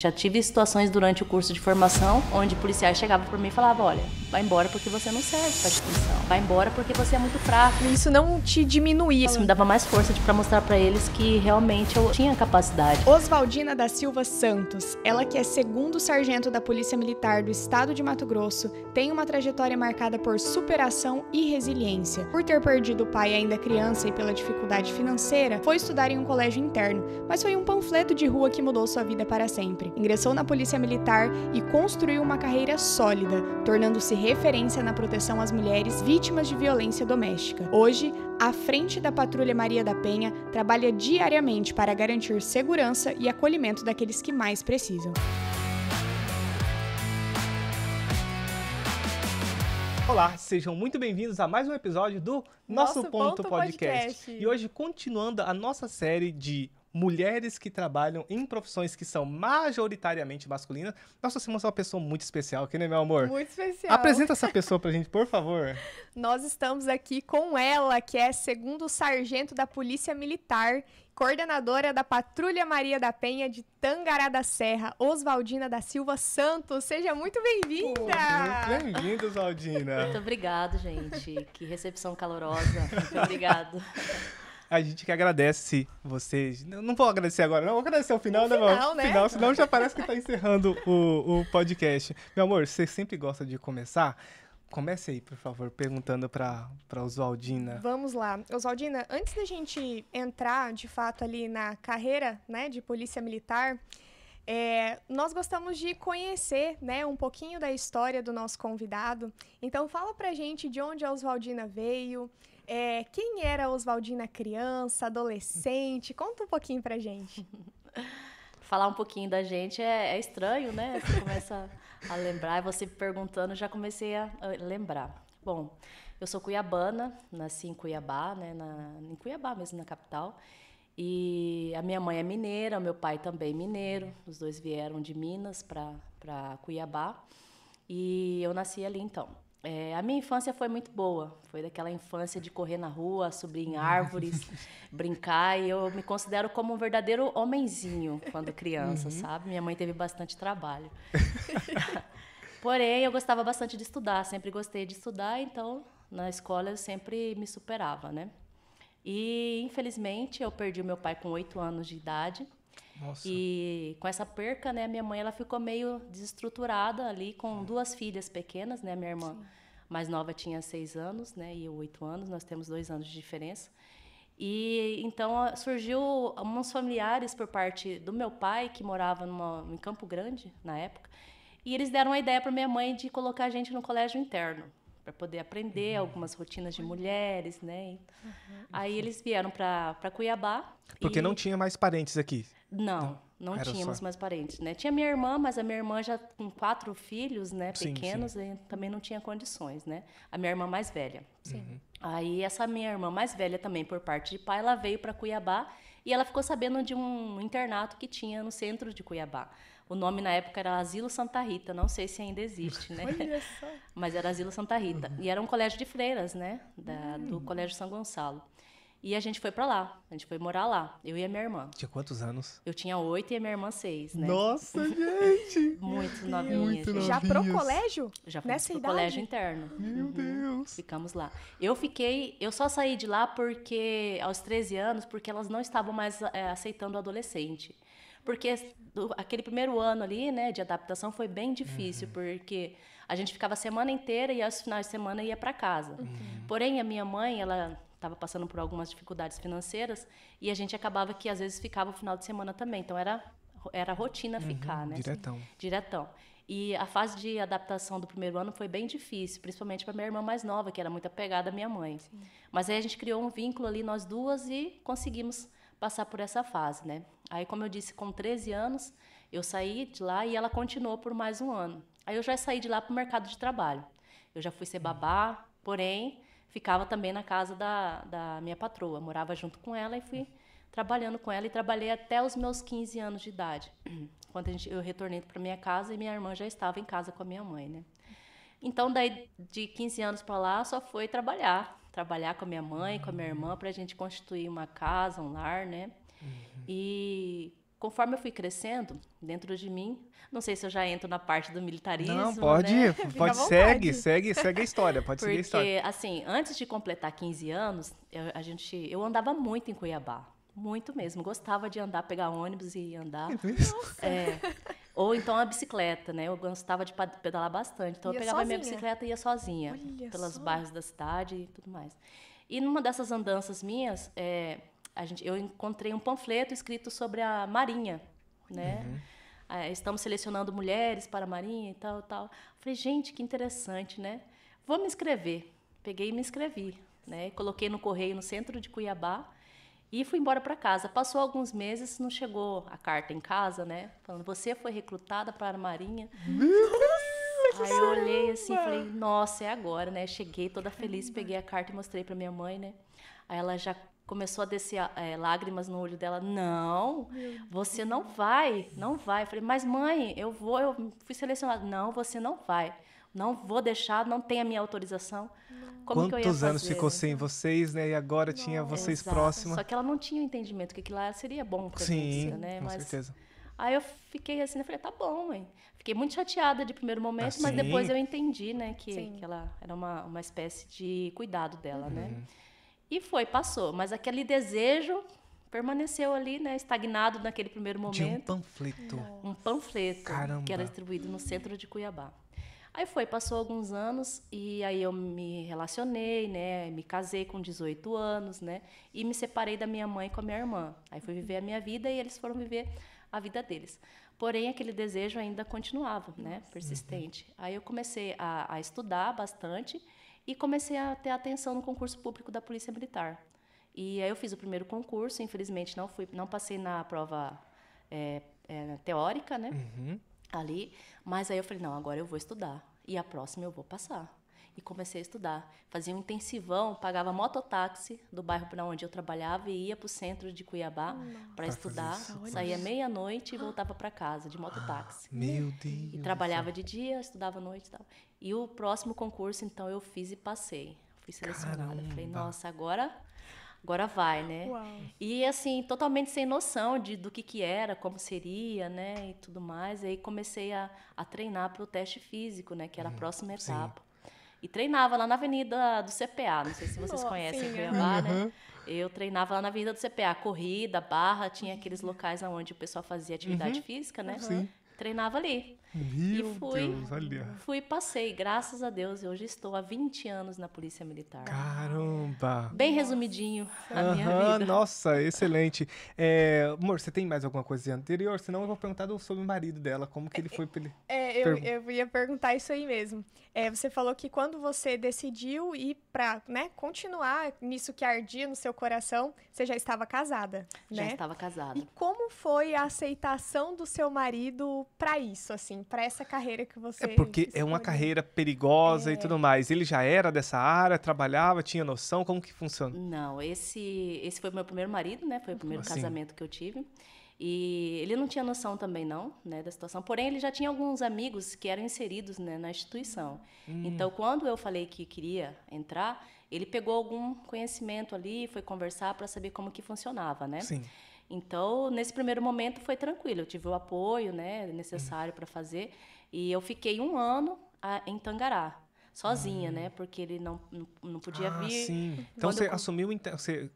Já tive situações durante o curso de formação onde policiais chegavam por mim e falavam: olha, vai embora porque você não serve para a instituição, vai embora porque você é muito fraco. Isso não te diminuía? Isso me dava mais força para mostrar para eles que realmente eu tinha capacidade. Oswaldina da Silva Santos, ela que é segundo sargento da Polícia Militar do Estado de Mato Grosso, tem uma trajetória marcada por superação e resiliência. Por ter perdido o pai ainda criança e pela dificuldade financeira, foi estudar em um colégio interno, mas foi um panfleto de rua que mudou sua vida para sempre. Ingressou na Polícia Militar e construiu uma carreira sólida, tornando-se referência na proteção às mulheres vítimas de violência doméstica. Hoje, à frente da Patrulha Maria da Penha, trabalha diariamente para garantir segurança e acolhimento daqueles que mais precisam. Olá, sejam muito bem-vindos a mais um episódio do Nosso Ponto Podcast. E hoje, continuando a nossa série de mulheres que trabalham em profissões que são majoritariamente masculinas, nós trouxemos uma pessoa muito especial aqui, né, meu amor? Muito especial. Apresenta essa pessoa pra gente, por favor. Nós estamos aqui com ela, que é segundo sargento da Polícia Militar, coordenadora da Patrulha Maria da Penha de Tangará da Serra, Oswaldina da Silva Santos. Seja muito bem-vinda! Muito bem-vinda, Oswaldina. Muito obrigado, gente. Que recepção calorosa. Muito obrigado. A gente que agradece vocês. Não vou agradecer agora, não. Vou agradecer ao final, né, mano? Né? Final, senão já parece que tá encerrando o podcast. Meu amor, você sempre gosta de começar? Comece aí, por favor, perguntando pra Oswaldina. Vamos lá. Oswaldina, antes da gente entrar, de fato, ali na carreira, né, de polícia militar, nós gostamos de conhecer, né, um pouquinho da história do nosso convidado. Então, fala pra gente de onde a Oswaldina veio, quem era a Oswaldina criança, adolescente. Conta um pouquinho pra gente. Falar um pouquinho da gente é estranho, né? Você começa a lembrar, e você perguntando, já comecei a lembrar. Bom, eu sou cuiabana, nasci em Cuiabá, né? Em Cuiabá mesmo, na capital. E a minha mãe é mineira, o meu pai também mineiro. Os dois vieram de Minas para Cuiabá. E eu nasci ali, então. A minha infância foi muito boa. Foi daquela infância de correr na rua, subir em árvores, brincar. E eu me considero como um verdadeiro homenzinho quando criança, sabe? Minha mãe teve bastante trabalho. Porém, eu gostava bastante de estudar. Sempre gostei de estudar, então, na escola eu sempre me superava, né? E, infelizmente, eu perdi o meu pai com 8 anos de idade. Nossa. E com essa perca, né, minha mãe ela ficou meio desestruturada ali com 2 filhas pequenas, né? Minha irmã mais nova tinha 6 anos, né, e eu 8 anos, nós temos 2 anos de diferença. E então surgiu uns familiares por parte do meu pai, que morava em Campo Grande na época, e eles deram a ideia para minha mãe de colocar a gente no colégio interno, para poder aprender algumas rotinas de mulheres, né? Aí eles vieram para Cuiabá. Porque não tinha mais parentes aqui. Não tínhamos mais parentes, né? Tinha minha irmã, mas a minha irmã já com 4 filhos, né, pequenos, sim. Também não tinha condições, né? A minha irmã mais velha. Sim. Aí essa minha irmã mais velha também, por parte de pai, ela veio para Cuiabá e ela ficou sabendo de um internato que tinha no centro de Cuiabá. O nome na época era Asilo Santa Rita, não sei se ainda existe, né? Olha só. Mas era Asilo Santa Rita. E era um colégio de freiras, né? Do Colégio São Gonçalo. E a gente foi pra lá, a gente foi morar lá, eu e a minha irmã. Tinha quantos anos? Eu tinha 8 e a minha irmã 6, né? Nossa, gente! Muito novinhas. Muito novinhas. Já pro colégio? Já fomos Nessa pro idade? colégio interno. Meu Deus! Ficamos lá. Eu só saí de lá porque, aos 13 anos, porque elas não estavam mais aceitando o adolescente. Porque aquele primeiro ano ali, né, de adaptação foi bem difícil, porque a gente ficava a semana inteira e aos finais de semana ia para casa. Porém, a minha mãe, ela estava passando por algumas dificuldades financeiras e a gente acabava que às vezes ficava o final de semana também. Então era rotina ficar, né? Diretão. E a fase de adaptação do primeiro ano foi bem difícil, principalmente para minha irmã mais nova, que era muito apegada à minha mãe. Sim. Mas aí a gente criou um vínculo ali, nós duas, e conseguimos passar por essa fase, né? Aí, como eu disse, com 13 anos, eu saí de lá e ela continuou por mais um ano. Aí eu já saí de lá para o mercado de trabalho. Eu já fui ser babá, porém ficava também na casa da minha patroa. Morava junto com ela e fui trabalhando com ela. E trabalhei até os meus 15 anos de idade. Quando eu retornei para minha casa e minha irmã já estava em casa com a minha mãe, né? Então, daí, de 15 anos para lá, só foi trabalhar. Trabalhar com a minha mãe, com a minha irmã, para a gente constituir uma casa, um lar, né? E conforme eu fui crescendo, dentro de mim, não sei se eu já entro na parte do militarismo, Não, pode, né? segue a história, pode seguir a história. Porque, assim, antes de completar 15 anos, eu andava muito em Cuiabá. Muito mesmo. Gostava de andar, pegar ônibus e andar. Ou então a bicicleta, né? Eu gostava de pedalar bastante. Então eu pegava minha bicicleta e ia sozinha. Pelos bairros da cidade e tudo mais. E numa dessas andanças minhas, eu encontrei um panfleto escrito sobre a Marinha, né? Estamos selecionando mulheres para a Marinha e tal, tal. Falei, gente, que interessante, né? Vou me inscrever. Peguei e me inscrevi, né? Coloquei no correio no centro de Cuiabá e fui embora para casa. Passou alguns meses, não chegou a carta em casa, né? Falando, você foi recrutada para a Marinha. Aí eu olhei assim, falei, nossa, é agora, né? Cheguei toda feliz, peguei a carta e mostrei para minha mãe, né? Aí ela já começou a descer lágrimas no olho dela. Não, você não vai, não vai. Eu falei, mas mãe, eu fui selecionada. Não, você não vai. Não vou deixar, não tem a minha autorização. Como que eu ia Quantos fazer? anos ficou sem vocês, né? E agora tinha vocês próximas. Só que ela não tinha o entendimento que aquilo lá seria bom para mim, né? Com certeza. Aí eu fiquei assim, eu falei, tá bom, mãe. Fiquei muito chateada de primeiro momento, mas depois eu entendi, né, que ela era uma espécie de cuidado dela, né? E passou. Mas aquele desejo permaneceu ali, né, estagnado naquele primeiro momento. De um panfleto. Um panfleto. Caramba. Que era distribuído no centro de Cuiabá. Aí passou alguns anos e aí eu me relacionei, né, me casei com 18 anos, né, e me separei da minha mãe com a minha irmã. Aí fui viver a minha vida e eles foram viver a vida deles. Porém, aquele desejo ainda continuava, né, persistente. Aí eu comecei a estudar bastante e comecei a ter atenção no concurso público da Polícia Militar. E aí eu fiz o primeiro concurso, infelizmente não passei na prova teórica, né, ali, mas aí eu falei, não, agora eu vou estudar e a próxima eu vou passar. E comecei a estudar. Fazia um intensivão, pagava mototáxi do bairro para onde eu trabalhava e ia para o centro de Cuiabá para estudar. Saía meia-noite e voltava para casa de mototáxi. Meu Deus! E trabalhava de dia, estudava à noite e tal. E o próximo concurso, então, eu fiz e passei. Fui selecionada. Caramba. Falei, nossa, agora vai, né? Uau. E, assim, totalmente sem noção do que era, como seria, né? E tudo mais. E aí comecei a treinar para o teste físico, né? Que era a próxima etapa. E treinava lá na Avenida do CPA, não sei se vocês conhecem Cuiabá, né? Eu treinava lá na Avenida do CPA, corrida, barra, tinha aqueles locais onde o pessoal fazia atividade física, né? Sim. Treinava ali. Meu Deus, olha. Fui e passei, graças a Deus, hoje estou há 20 anos na Polícia Militar. Caramba! Bem resumidinho a minha vida. Nossa, excelente. Amor, você tem mais alguma coisa anterior? Senão eu vou perguntar sobre o marido dela, como que ele foi pra ele... Eu ia perguntar isso aí mesmo. Você falou que quando você decidiu ir para, né, continuar nisso que ardia no seu coração, você já estava casada, Já né? estava casada. E como foi a aceitação do seu marido para isso, assim, para essa carreira que você Porque é uma carreira perigosa e tudo mais. Ele já era dessa área, trabalhava, tinha noção, como que funciona? Não, esse foi o meu primeiro marido, né? Foi o primeiro casamento que eu tive. E ele não tinha noção também, não, né, da situação. Porém, ele já tinha alguns amigos que eram inseridos, né, na instituição. Então, quando eu falei que queria entrar, ele pegou algum conhecimento ali, foi conversar para saber como que funcionava, né? Sim. Então, nesse primeiro momento foi tranquilo. Eu tive o apoio, né, necessário para fazer. E eu fiquei 1 ano em Tangará, sozinha, né? Porque ele não podia vir. Sim. Então você assumiu, você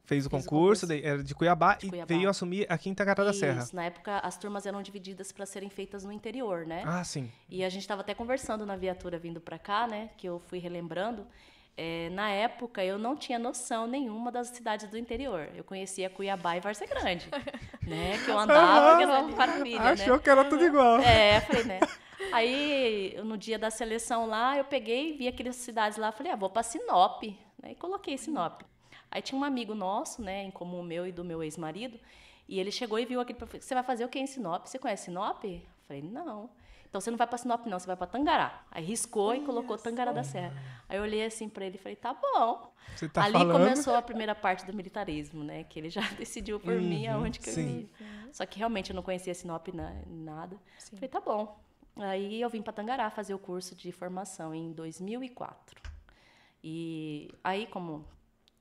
fez o concurso, era de Cuiabá, e veio assumir aqui em Tangará da Serra. Na época, as turmas eram divididas para serem feitas no interior, né? Ah, sim. E a gente estava até conversando na viatura vindo para cá, né? Que eu fui relembrando. Na época, eu não tinha noção nenhuma das cidades do interior. Eu conhecia Cuiabá e Várzea Grande, né? Que eu andava, que era uma maravilha, Achou né? que era tudo igual. Falei, né? Aí, no dia da seleção lá, eu peguei, vi aquelas cidades lá, falei, vou para Sinop, né? E coloquei Sinop. Aí tinha um amigo nosso, né, em comum meu e do meu ex-marido, e ele chegou e viu aquele, você vai fazer o quê em Sinop? Você conhece Sinop? Eu falei, não. Então você não vai para Sinop não, você vai para Tangará. Aí riscou e colocou Tangará da Serra. Aí eu olhei assim para ele e falei, tá bom. Você tá Ali falando? começou a primeira parte do militarismo, né, que ele já decidiu por mim aonde que eu ia. Só que realmente eu não conhecia Sinop nada. Falei, tá bom. Aí eu vim para Tangará fazer o curso de formação em 2004. E aí, como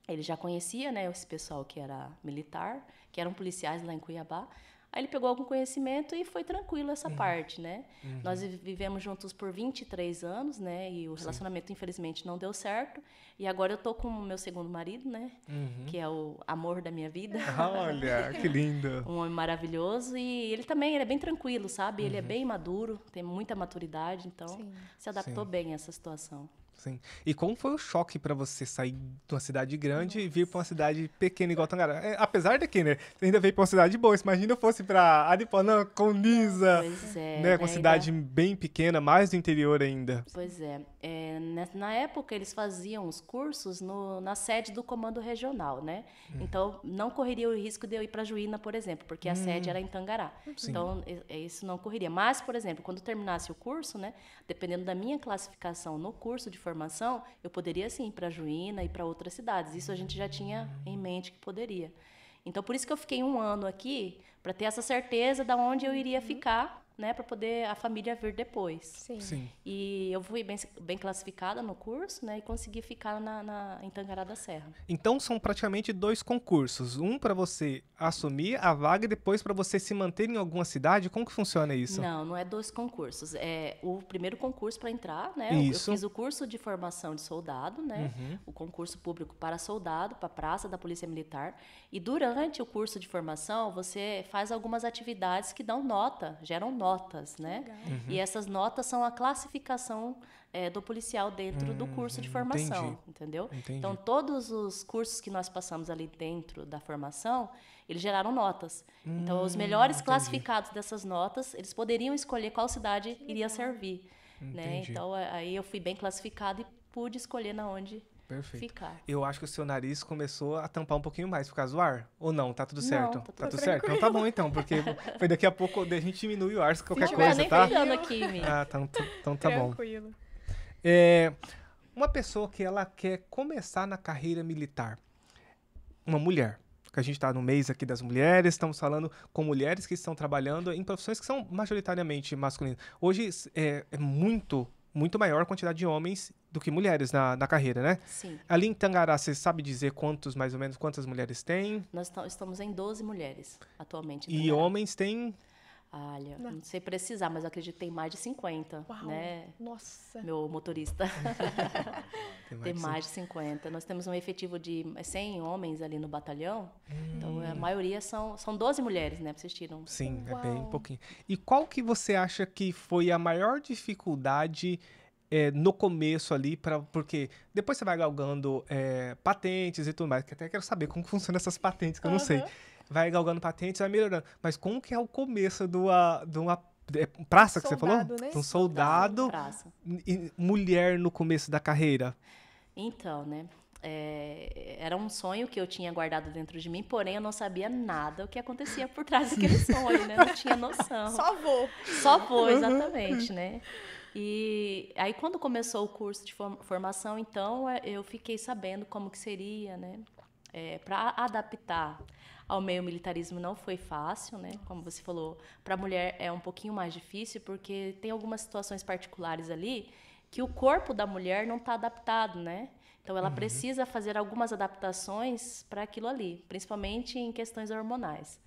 ele já conhecia, né, esse pessoal que era militar, que eram policiais lá em Cuiabá, Aí ele pegou algum conhecimento e foi tranquilo essa parte, né? Nós vivemos juntos por 23 anos, né? E o relacionamento, infelizmente, não deu certo. E agora eu tô com o meu segundo marido, né? Que é o amor da minha vida. Olha, que lindo. Um homem maravilhoso. E ele também, ele é bem tranquilo, sabe? Ele é bem maduro, tem muita maturidade. Então, se adaptou bem a essa situação. Sim. E como foi o choque para você sair de uma cidade grande e vir para uma cidade pequena igual Tangará? Apesar de que, né? Você ainda veio para uma cidade boa. Imagina eu fosse para Aripuanã, Colniza, Pois é, né? Uma cidade bem pequena, mais do interior ainda. Pois é. Na época, eles faziam os cursos na sede do Comando Regional, né? Então, não correria o risco de eu ir para Juína, por exemplo, porque a sede era em Tangará. Então, isso não correria. Mas, por exemplo, quando terminasse o curso, né? Dependendo da minha classificação no curso de formação, eu poderia, sim, ir para Juína e para outras cidades. Isso a gente já tinha em mente que poderia. Então, por isso que eu fiquei 1 ano aqui, para ter essa certeza de onde eu iria ficar, né, para poder a família vir depois. Sim. E eu fui bem classificada no curso, né, e consegui ficar em Tangará da Serra. Então são praticamente 2 concursos, um para você assumir a vaga e depois para você se manter em alguma cidade. Como que funciona isso? Não é 2 concursos. É o primeiro concurso para entrar, né? Isso. Eu fiz o curso de formação de soldado, né? O concurso público para soldado, para a praça da Polícia Militar. E durante o curso de formação, você faz algumas atividades que dão nota, geram notas, né? E essas notas são a classificação do policial dentro do curso de formação, entendeu? Entendi. Então, todos os cursos que nós passamos ali dentro da formação, eles geraram notas. Então, os melhores classificados dessas notas, eles poderiam escolher qual cidade iria servir, né? Então, aí eu fui bem classificada e pude escolher na onde ficar. Eu acho que o seu nariz começou a tampar um pouquinho mais por causa do ar. Ou não? Tá tudo certo? Não, tá tudo certo? Então tá bom, então. Porque foi daqui a pouco a gente diminui o ar, se qualquer coisa, nem tá? Aqui, então tá bom. Tranquilo. Uma pessoa que ela quer começar na carreira militar, uma mulher, que a gente está no mês aqui das mulheres, estamos falando com mulheres que estão trabalhando em profissões que são majoritariamente masculinas. Hoje é muito maior a quantidade de homens do que mulheres na carreira, né? Sim. Ali em Tangará, você sabe dizer mais ou menos quantas mulheres tem? Nós estamos em 12 mulheres atualmente. E homens tem? Olha, não sei precisar, mas eu acredito que tem mais de 50, Uau, né? Nossa. Meu motorista. Tem mais de 50. Nós temos um efetivo de 100 homens ali no batalhão. Então, a maioria são 12 mulheres, né? Vocês tiram. Sim, é bem pouquinho. E qual que você acha que foi a maior dificuldade no começo ali, porque depois você vai galgando patentes e tudo mais, que até quero saber como funcionam essas patentes, que eu não sei. Vai galgando patentes, vai melhorando. Mas como que é o começo de uma praça que você falou? Né? Um soldado e mulher no começo da carreira. Então, né? Era um sonho que eu tinha guardado dentro de mim, porém eu não sabia nada o que acontecia por trás daquele sonho, né? Não tinha noção. Só vou, exatamente, né? E aí, quando começou o curso de formação, então, eu fiquei sabendo como que seria, né? Para adaptar ao meio militarismo não foi fácil, né? Como você falou, para a mulher é um pouquinho mais difícil, porque tem algumas situações particulares ali que o corpo da mulher não está adaptado, né? Então, ela precisa fazer algumas adaptações para aquilo ali, principalmente em questões hormonais.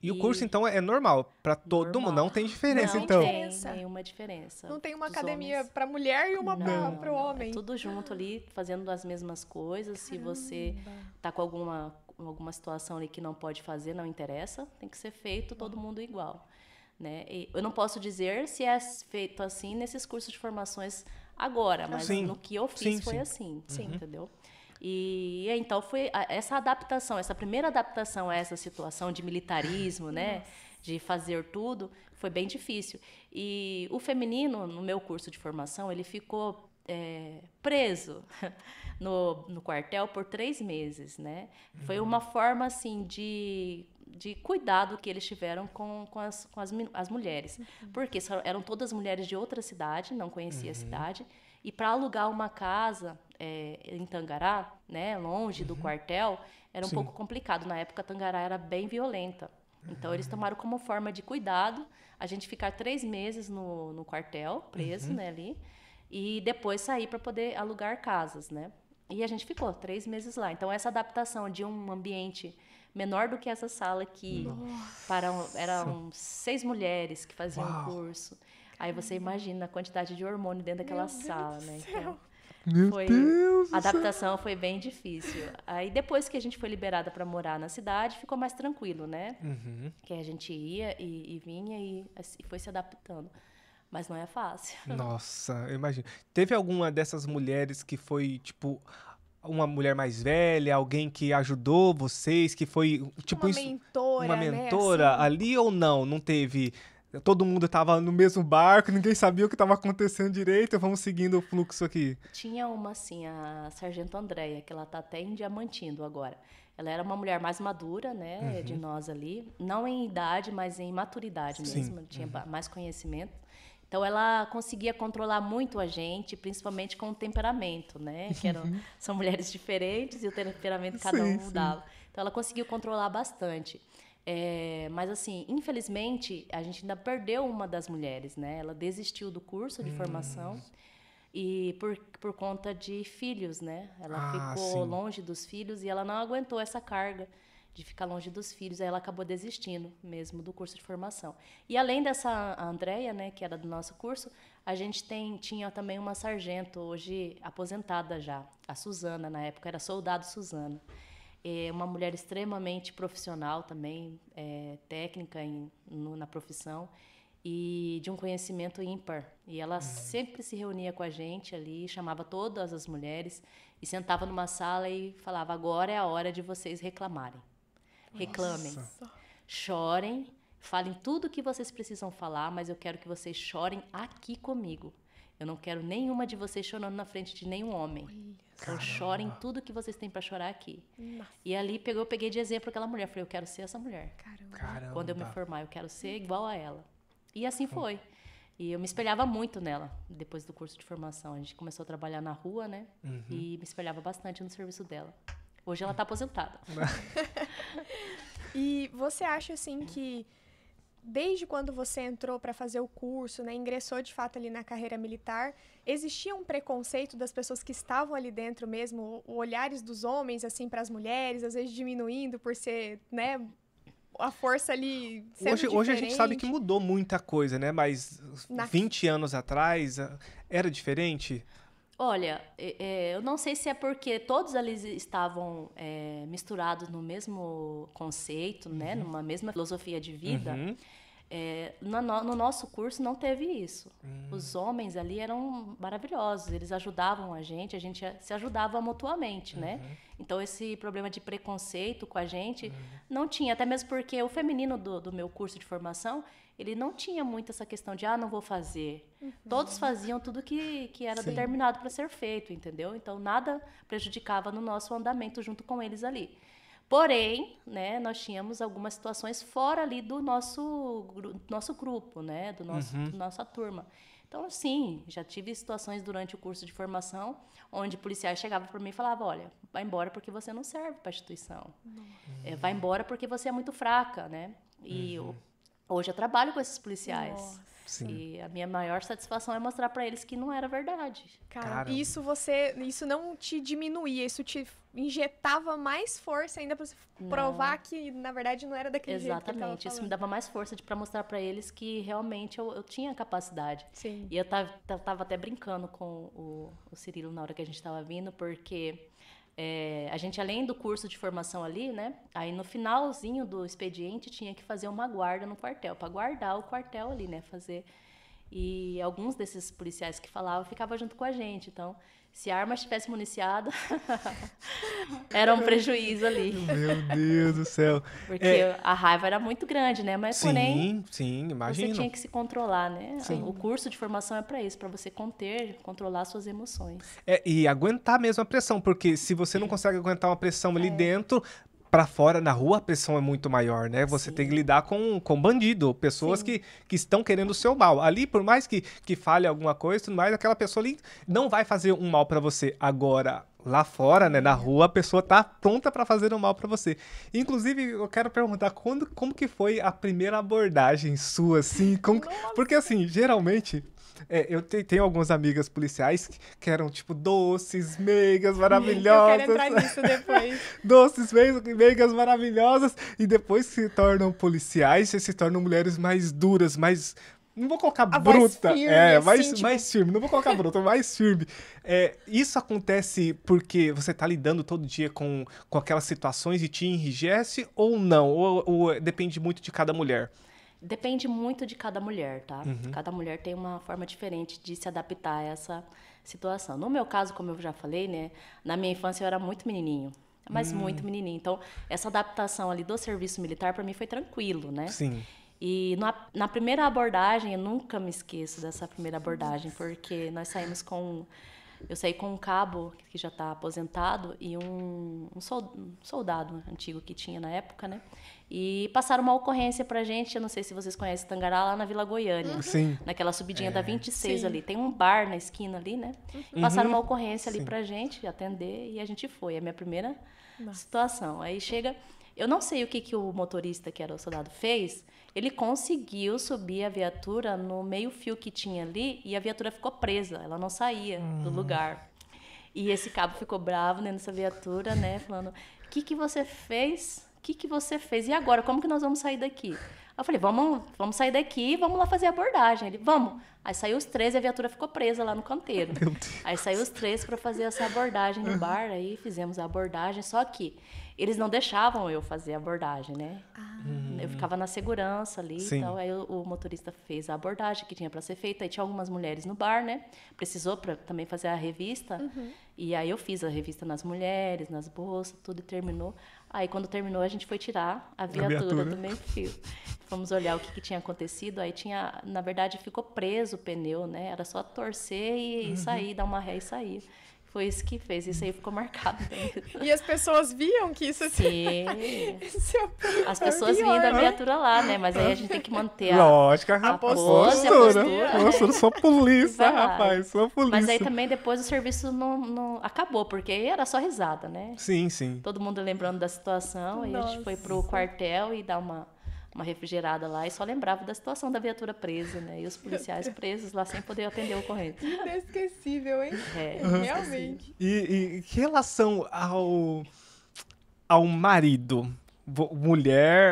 E o curso, então, é normal? Para todo mundo? Não tem diferença, então? Não tem nenhuma diferença. Não tem uma academia para mulher e uma para o homem? É tudo junto ali, fazendo as mesmas coisas. Se você está com alguma situação ali que não pode fazer, não interessa, tem que ser feito todo mundo igual, né? E eu não posso dizer se é feito assim nesses cursos de formações agora, mas no que eu fiz foi assim, entendeu? E então foi essa adaptação, essa primeira adaptação a essa situação de militarismo, né? De fazer tudo, foi bem difícil. E o feminino, no meu curso de formação, ele ficou preso no quartel por 3 meses, né? Foi uma forma, assim, de cuidado que eles tiveram com as mulheres. Porque eram todas mulheres de outra cidade, não conhecia a cidade. E para alugar uma casa em Tangará, né, longe do quartel, era um pouco complicado. Na época, Tangará era bem violenta. Então, eles tomaram como forma de cuidado a gente ficar 3 meses no quartel, preso, né, ali, e depois sair para poder alugar casas, né? E a gente ficou 3 meses lá. Então, essa adaptação de um ambiente menor do que essa sala aqui. Eram 6 mulheres que faziam o curso. Aí você imagina a quantidade de hormônio dentro daquela sala, né? Então, a adaptação foi bem difícil. Aí depois que a gente foi liberada para morar na cidade, ficou mais tranquilo, né? Que a gente ia e vinha e foi se adaptando. Mas não é fácil. Nossa, eu imagino. Teve alguma dessas mulheres que foi, tipo, uma mulher mais velha, alguém que ajudou vocês, que foi, tipo, uma mentora, né, assim? ali ou não? Não teve... Todo mundo estava no mesmo barco, ninguém sabia o que estava acontecendo direito, vamos seguindo o fluxo aqui. Tinha uma, assim, a Sargento Andréia, que ela está até em Diamantindo agora. Ela era uma mulher mais madura, né, de nós ali. Não em idade, mas em maturidade mesmo. Ela tinha mais conhecimento. Então, ela conseguia controlar muito a gente, principalmente com o temperamento, né? Que são mulheres diferentes e o temperamento cada um mudava. Então, ela conseguiu controlar bastante. Mas, assim, infelizmente, a gente ainda perdeu uma das mulheres, né? Ela desistiu do curso de formação e por conta de filhos, né? Ela ficou longe dos filhos e ela não aguentou essa carga de ficar longe dos filhos. Aí ela acabou desistindo mesmo do curso de formação. E além dessa Andréia, né, que era do nosso curso, a gente tinha também uma sargento, hoje aposentada já, a Suzana, na época era soldado Suzana. Uma mulher extremamente profissional também, técnica na profissão e de um conhecimento ímpar. E ela sempre se reunia com a gente ali, chamava todas as mulheres e sentava numa sala e falava: agora é a hora de vocês reclamarem. Reclamem, chorem, falem tudo o que vocês precisam falar, mas eu quero que vocês chorem aqui comigo. Eu não quero nenhuma de vocês chorando na frente de nenhum homem. Então, chorem tudo que vocês têm para chorar aqui. Nossa. E ali eu peguei de exemplo aquela mulher. Falei, eu quero ser essa mulher. Caramba. Quando eu me formar, eu quero ser igual a ela. E assim foi. E eu me espelhava muito nela, depois do curso de formação. A gente começou a trabalhar na rua, né? E me espelhava bastante no serviço dela. Hoje ela está aposentada. E você acha, assim, que desde quando você entrou para fazer o curso, né, ingressou de fato ali na carreira militar, existia um preconceito das pessoas que estavam ali dentro mesmo, olhares dos homens assim para as mulheres, às vezes diminuindo por ser, né, a força ali sendo hoje a gente sabe que mudou muita coisa, né? Mas 20 anos atrás era diferente? Olha, eu não sei se é porque todos ali estavam misturados no mesmo conceito, né, numa mesma filosofia de vida. No nosso curso não teve isso. Os homens ali eram maravilhosos, eles ajudavam a gente se ajudava mutuamente, né? Então esse problema de preconceito com a gente não tinha, até mesmo porque o feminino do meu curso de formação, ele não tinha muito essa questão de, não vou fazer. Todos faziam tudo que era determinado para ser feito, entendeu? Então, nada prejudicava no nosso andamento junto com eles ali. Porém, né, nós tínhamos algumas situações fora ali do nosso grupo, né, do nossa turma. Então, sim, já tive situações durante o curso de formação onde policiais chegavam para mim e falavam, olha, vai embora porque você não serve para a instituição. Vai embora porque você é muito fraca, né? E hoje eu trabalho com esses policiais. E a minha maior satisfação é mostrar para eles que não era verdade. Cara, isso não te diminuía, isso te injetava mais força ainda para você provar que, na verdade, não era daquele jeito que eu tava falando. Exatamente, isso me dava mais força para mostrar para eles que realmente eu tinha capacidade. Sim. E eu tava até brincando com o Cirilo na hora que a gente estava vindo, porque a gente, além do curso de formação ali, né? Aí no finalzinho do expediente tinha que fazer uma guarda no quartel, para guardar o quartel ali, né? E alguns desses policiais que falavam ficavam junto com a gente. Então, se a arma estivesse municiada, era um prejuízo ali. Meu Deus do céu. Porque a raiva era muito grande, né? Mas, porém, imagino. você tinha que se controlar, né? O curso de formação é para isso, para você controlar suas emoções. E aguentar mesmo a pressão, porque se você não consegue aguentar uma pressão ali dentro, para fora, na rua, a pressão é muito maior, né? Você tem que lidar com bandido, pessoas que estão querendo o seu mal. Ali, por mais que fale alguma coisa, tudo mais, aquela pessoa ali não vai fazer um mal para você. Agora, lá fora, né, na rua, a pessoa tá pronta para fazer o mal para você. Inclusive, eu quero perguntar como que foi a primeira abordagem sua, assim, porque assim, geralmente, eu tenho algumas amigas policiais que eram, tipo, doces, meigas, maravilhosas. Eu quero entrar nisso depois. Doces, meigas, maravilhosas, e depois se tornam policiais, se tornam mulheres mais duras, mais... Não vou colocar bruta. Voz firme, assim, mais firme. Não vou colocar bruta, mais firme. Isso acontece porque você tá lidando todo dia com aquelas situações e te enrijece ou não? Ou depende muito de cada mulher? Depende muito de cada mulher, tá? Cada mulher tem uma forma diferente de se adaptar a essa situação. No meu caso, como eu já falei, né? Na minha infância eu era muito menininho. Mas muito menininho. Então, essa adaptação ali do serviço militar, para mim, foi tranquilo, né? Sim. E na primeira abordagem, eu nunca me esqueço dessa primeira abordagem, porque nós saímos eu saí com um cabo que já está aposentado e um soldado antigo que tinha na época, né? E passaram uma ocorrência pra gente, eu não sei se vocês conhecem Tangará, lá na Vila Goiânia. Sim. Naquela subidinha da 26 Sim. ali. Tem um bar na esquina ali, né? Passaram uma ocorrência ali pra gente atender e a gente foi. É a minha primeira situação. Aí chega... Eu não sei o que o motorista, que era o soldado, fez. Ele conseguiu subir a viatura no meio-fio que tinha ali e a viatura ficou presa. Ela não saía do lugar. E esse cabo ficou bravo dentro dessa viatura, né? Falando, o que você fez? O que você fez? E agora? Como que nós vamos sair daqui? Aí eu falei, vamos sair daqui e vamos lá fazer a abordagem. Ele, vamos. Aí saiu os três e a viatura ficou presa lá no canteiro. Aí saiu os três para fazer essa abordagem no bar. Aí fizemos a abordagem, só que eles não deixavam eu fazer a abordagem, né? Eu ficava na segurança ali e tal. Aí o motorista fez a abordagem que tinha para ser feita. Aí tinha algumas mulheres no bar, né? Precisou para também fazer a revista. E aí eu fiz a revista nas mulheres, nas bolsas, tudo e terminou. Aí quando terminou a gente foi tirar a viatura do meio-fio. Fomos olhar o que tinha acontecido. Aí tinha, na verdade, ficou preso o pneu, né? Era só torcer e sair, dar uma ré e sair. Foi isso que fez. Isso aí ficou marcado. E as pessoas viam que isso... Sim. As pessoas vinham da viatura lá, né? Mas aí a gente tem que manter a postura. Nossa, eu sou polícia, rapaz. Sou polícia. Mas aí também depois o serviço não acabou, porque aí era só risada, né? Sim, sim. Todo mundo lembrando da situação. Aí a gente foi pro quartel e dar uma refrigerada lá e só lembrava da situação da viatura presa, né? E os policiais presos lá sem poder atender o ocorrente. Inesquecível, hein? Realmente. E que relação ao marido?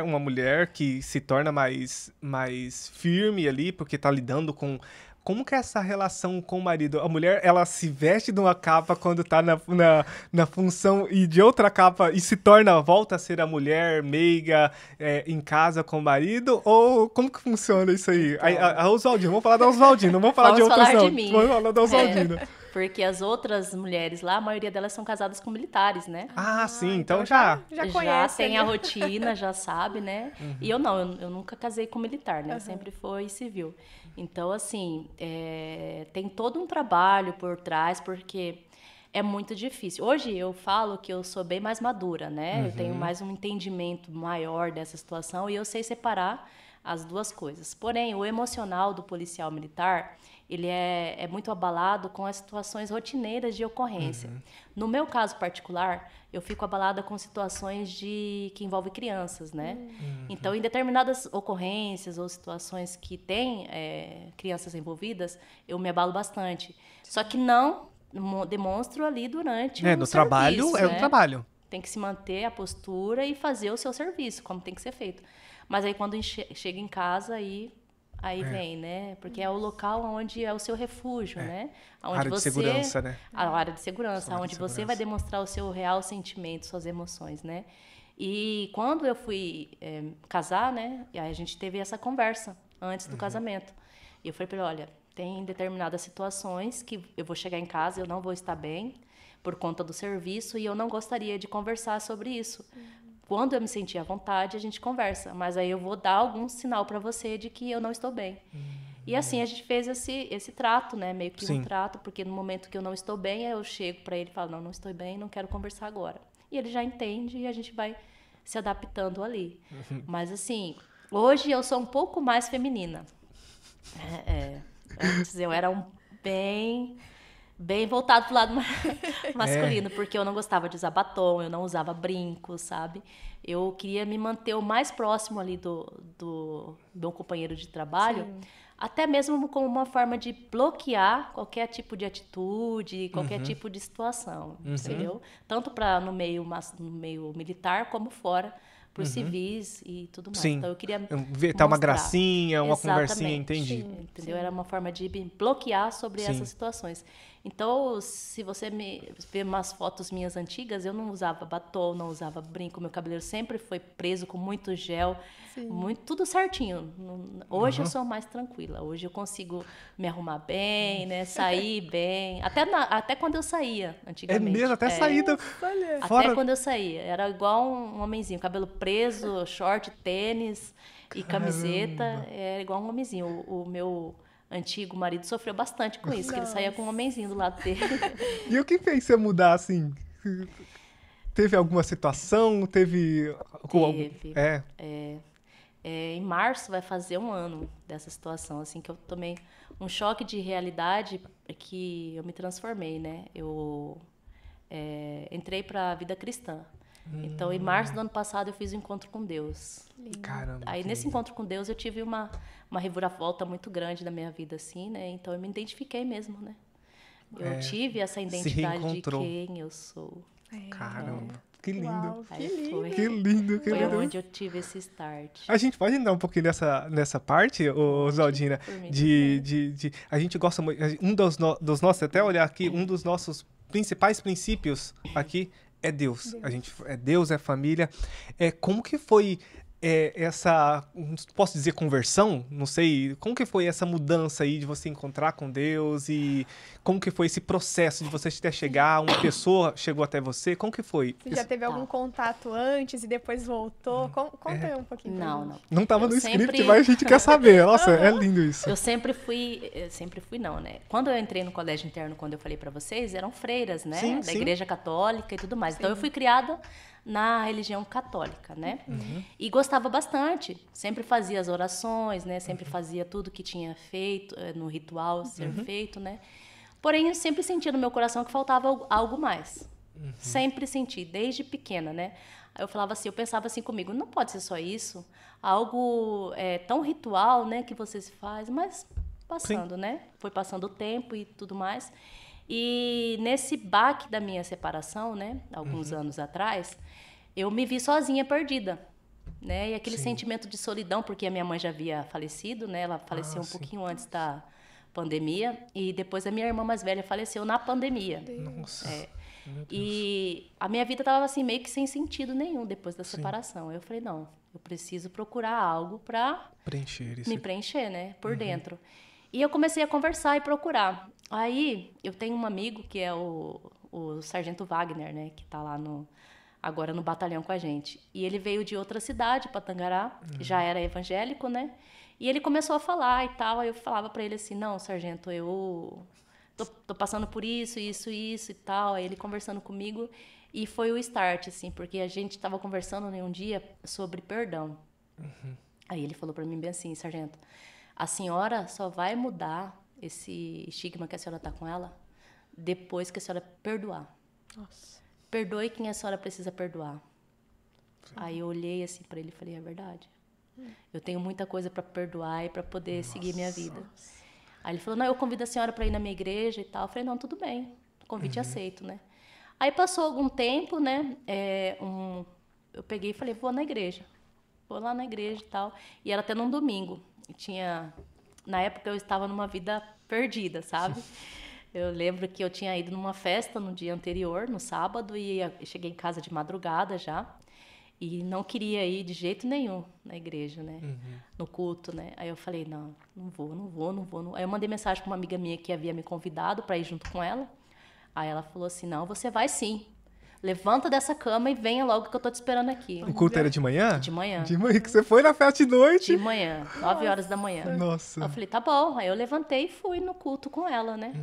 Uma mulher que se torna mais firme ali, porque tá lidando com... Como que é essa relação com o marido? A mulher, ela se veste de uma capa quando tá na função e de outra capa e volta a ser a mulher meiga em casa com o marido? Ou como que funciona isso aí? A Oswaldina, vamos falar da Oswaldina, não vamos falar de outras não. Vamos falar da Oswaldina. Porque as outras mulheres lá, a maioria delas são casadas com militares, né? Ah, sim, então já conhece. Já tem a rotina, já sabe, né? E eu nunca casei com militar, né? Sempre foi civil. Então, assim, tem todo um trabalho por trás, porque é muito difícil. Hoje eu falo que eu sou bem mais madura, né? Eu tenho mais um entendimento maior dessa situação e eu sei separar as duas coisas. Porém, o emocional do policial militar, ele é muito abalado com as situações rotineiras de ocorrência. No meu caso particular, eu fico abalada com situações que envolvem crianças, né? Então, em determinadas ocorrências ou situações que tem crianças envolvidas, eu me abalo bastante. Só que não demonstro ali durante o trabalho, serviço, né? o trabalho. Tem que se manter a postura e fazer o seu serviço, como tem que ser feito. Mas aí, quando chega em casa, aí vem, né? Porque é o local onde é o seu refúgio, né? Onde área de segurança, né? A área de segurança, onde você vai demonstrar o seu real sentimento, suas emoções, né? E quando eu fui casar, né? E aí a gente teve essa conversa antes do casamento. E eu falei para ele, olha, tem determinadas situações que eu vou chegar em casa, eu não vou estar bem por conta do serviço e eu não gostaria de conversar sobre isso. Quando eu me sentir à vontade, a gente conversa. Mas aí eu vou dar algum sinal para você de que eu não estou bem. E assim, a gente fez esse trato, né? Meio que um trato, porque no momento que eu não estou bem, eu chego para ele e falo, não estou bem, não quero conversar agora. E ele já entende e a gente vai se adaptando ali. Mas assim, hoje eu sou um pouco mais feminina. Antes eu era bem Bem voltado pro lado masculino, porque eu não gostava de usar batom, eu não usava brinco, sabe? Eu queria me manter o mais próximo ali do meu companheiro de trabalho, sim, até mesmo como uma forma de bloquear qualquer tipo de atitude, qualquer tipo de situação, entendeu? Tanto no meio militar como fora, por civis e tudo mais. Sim. Então eu queria tá uma gracinha, uma exatamente, conversinha, entendi. Entendeu? Era uma forma de me bloquear sobre essas situações. Então, se você ver umas fotos minhas antigas, eu não usava batom, não usava brinco, meu cabelo sempre foi preso com muito gel, tudo certinho. Hoje eu sou mais tranquila, hoje eu consigo me arrumar bem, né, sair bem, até quando eu saía antigamente. É mesmo, até saída. Até quando eu saía, era igual um homenzinho, cabelo preso, short, tênis e camiseta, era igual um homenzinho. O meu antigo marido sofreu bastante com isso, que ele saía com um homenzinho do lado dele. E o que fez você mudar, assim? Teve alguma situação? Teve. Em março vai fazer 1 ano dessa situação, assim, que eu tomei um choque de realidade que eu me transformei, né? Eu entrei para a vida cristã. Então, em março do ano passado, eu fiz um encontro com Deus. Caramba. Aí, nesse encontro com Deus, eu tive uma reviravolta muito grande na minha vida, assim, né? Então, eu me identifiquei mesmo, né? Eu tive essa identidade de quem eu sou. Caramba. Que lindo. Uau, que lindo. Que lindo, que lindo. Foi onde eu tive esse start. A gente pode entrar um pouquinho nessa parte, Zaldina, a gente gosta muito, dos nossos, até olhar aqui, um dos nossos principais princípios aqui é Deus. Deus, é família. Como que foi essa, posso dizer conversão? Não sei. Como que foi essa mudança aí de você encontrar com Deus e como que foi esse processo de você até chegar, uma pessoa chegou até você? Como que foi? Você já teve algum contato antes e depois voltou? Conta aí um pouquinho. Não tava no script, mas a gente quer saber. Nossa, é lindo isso. Eu sempre fui não, né? Quando eu entrei no colégio interno, quando eu falei pra vocês, eram freiras, né? Sim, da igreja católica e tudo mais. Sim. Então eu fui criada na religião católica, né? E gostava bastante. Sempre fazia as orações, né? Sempre fazia tudo que tinha feito no ritual ser feito, né? Porém, eu sempre sentia no meu coração que faltava algo mais. Sempre senti, desde pequena, né? Aí eu pensava assim comigo, não pode ser só isso. Algo tão ritual, né? Que você se faz, mas passando, né? Foi passando o tempo e tudo mais. E nesse baque da minha separação, né? Alguns anos atrás, eu me vi sozinha, perdida. Né? E aquele sentimento de solidão, porque a minha mãe já havia falecido, né? Ela faleceu um pouquinho antes da pandemia, e depois a minha irmã mais velha faleceu na pandemia. Nossa. E a minha vida estava assim, meio que sem sentido nenhum depois da separação. Eu falei, não, eu preciso procurar algo para preencher, né? Por dentro. E eu comecei a conversar e procurar. Aí, eu tenho um amigo que é o Sargento Wagner, né? Que está lá agora no batalhão com a gente. E ele veio de outra cidade, Patangará, já era evangélico, né? E ele começou a falar e tal, aí eu falava para ele assim, não, sargento, eu tô passando por isso e tal. Aí ele conversando comigo e foi o start, assim, porque a gente estava conversando um dia sobre perdão. Aí ele falou para mim bem assim, sargento, a senhora só vai mudar esse estigma que a senhora tá com ela depois que a senhora perdoar. Nossa. Perdoe quem a senhora precisa perdoar. Sim. Aí eu olhei assim para ele e falei, é verdade. Eu tenho muita coisa para perdoar e para poder seguir minha vida. Aí ele falou, não, eu convido a senhora para ir na minha igreja e tal. Eu falei, não, tudo bem, convite aceito, né? Aí passou algum tempo, né? Eu peguei e falei, vou na igreja. Vou lá na igreja e tal. E era até num domingo. Na época eu estava numa vida perdida, sabe? Eu lembro que eu tinha ido numa festa no dia anterior, no sábado, e cheguei em casa de madrugada já. E não queria ir de jeito nenhum na igreja, né? No culto, né? Aí eu falei, não vou. Aí eu mandei mensagem para uma amiga minha que havia me convidado para ir junto com ela. Aí ela falou assim, não, você vai sim. Levanta dessa cama e venha logo que eu tô te esperando aqui. O culto era de manhã? De manhã. De manhã, que você foi na festa de noite? De manhã, 9 horas da manhã. Nossa. Aí eu falei, tá bom. Aí eu levantei e fui no culto com ela, né?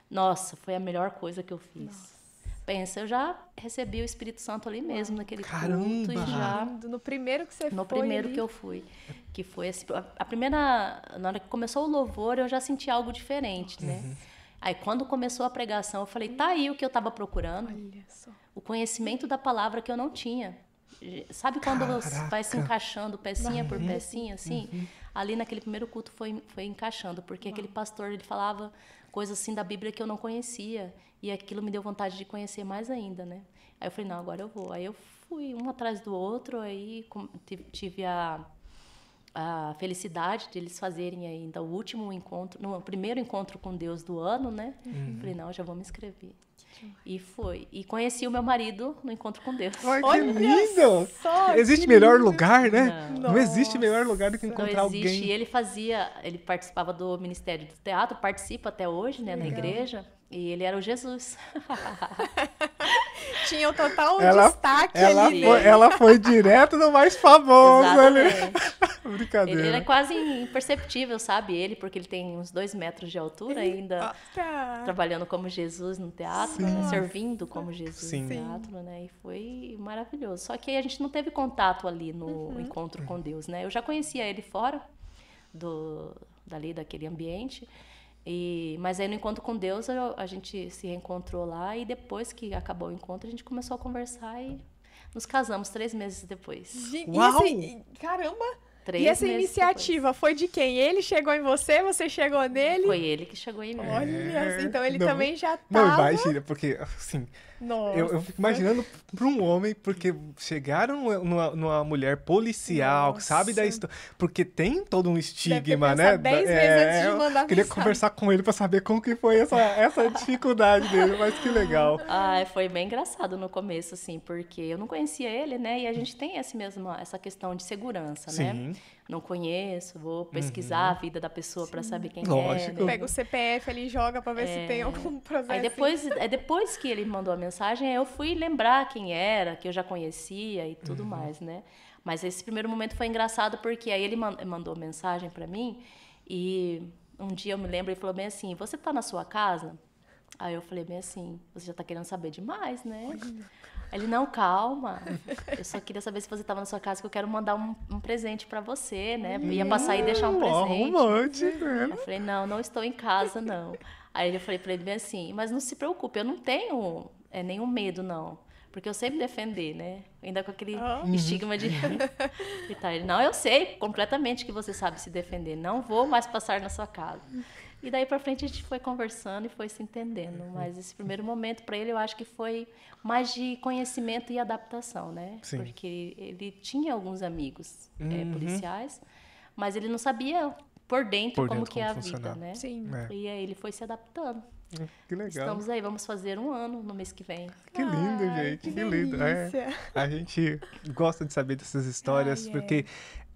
Nossa, foi a melhor coisa que eu fiz. Nossa. Pensa, eu já recebi o Espírito Santo ali mesmo, naquele culto. E já, no primeiro que você foi? No primeiro que eu fui. Que foi a primeira... Na hora que começou o louvor, eu já senti algo diferente, né? Aí, quando começou a pregação, eu falei, tá aí o que eu estava procurando. Olha só. O conhecimento da palavra que eu não tinha. Sabe quando vai se encaixando pecinha por pecinha, assim? Ali naquele primeiro culto foi encaixando, porque aquele pastor, ele falava coisas assim da Bíblia que eu não conhecia. E aquilo me deu vontade de conhecer mais ainda, né? Aí eu falei, não, agora eu vou. Aí eu fui um atrás do outro, aí tive a felicidade de eles fazerem ainda o último encontro, no primeiro encontro com Deus do ano, né? Falei, não, já vou me inscrever. E foi. E conheci o meu marido no encontro com Deus. Olha, que lindo! Existe melhor lugar, né? Não existe melhor lugar do que encontrar alguém. Não existe. Ele participava do Ministério do Teatro, participa até hoje, né, na igreja. E ele era o Jesus. Tinha o total destaque ali. Ela foi direto no mais famoso. Brincadeira. Ele é quase imperceptível, sabe? Porque ele tem uns 2 metros de altura ainda, trabalhando como Jesus no teatro, né? Servindo como Jesus no teatro, né? E foi maravilhoso. Só que a gente não teve contato ali no encontro com Deus, né? Eu já conhecia ele fora daquele ambiente. Mas aí no encontro com Deus a gente se reencontrou lá e depois que acabou o encontro a gente começou a conversar e nos casamos 3 meses depois. Uau! Caramba! E essa iniciativa foi de quem? Ele chegou em você? Você chegou nele? Foi ele que chegou em mim. Olha, então ele também já tava... Não, imagina, porque assim... Eu fico imaginando para um homem, porque chegaram numa mulher policial, que sabe da história. Porque tem todo um estigma, né? 10 vezes antes de mandar queria conversar com ele para saber como que foi essa dificuldade dele, mas que legal. Foi bem engraçado no começo, assim, porque eu não conhecia ele, né? E a gente tem essa questão de segurança, né? Não conheço, vou pesquisar a vida da pessoa para saber quem é. Né? Pega o CPF ali e joga para ver se tem algum processo. Aí depois que ele mandou a mensagem, eu fui lembrar quem era, que eu já conhecia e tudo mais, né? Mas esse primeiro momento foi engraçado porque aí ele mandou mensagem para mim e um dia eu me lembro, ele falou bem assim, você tá na sua casa? Aí eu falei bem assim, você já tá querendo saber demais, né? Ele, não, calma, eu só queria saber se você estava na sua casa, que eu quero mandar um presente para você, né? Ia passar e deixar um presente. Romântico, né? Eu falei, não estou em casa, não. Aí eu falei para ele bem assim, mas não se preocupe, eu não tenho nenhum medo, não. Porque eu sei me defender, né? Ainda com aquele estigma de... Ele, não, eu sei completamente que você sabe se defender, não vou mais passar na sua casa. E daí para frente a gente foi conversando e foi se entendendo. Mas esse primeiro momento para ele eu acho que foi mais de conhecimento e adaptação, né? Sim. Porque ele tinha alguns amigos policiais, mas ele não sabia por dentro como que é a vida, né? Sim. E aí ele foi se adaptando. Que legal. Estamos aí, vamos fazer 1 ano no mês que vem. Que lindo, gente. Que lindo. A gente gosta de saber dessas histórias porque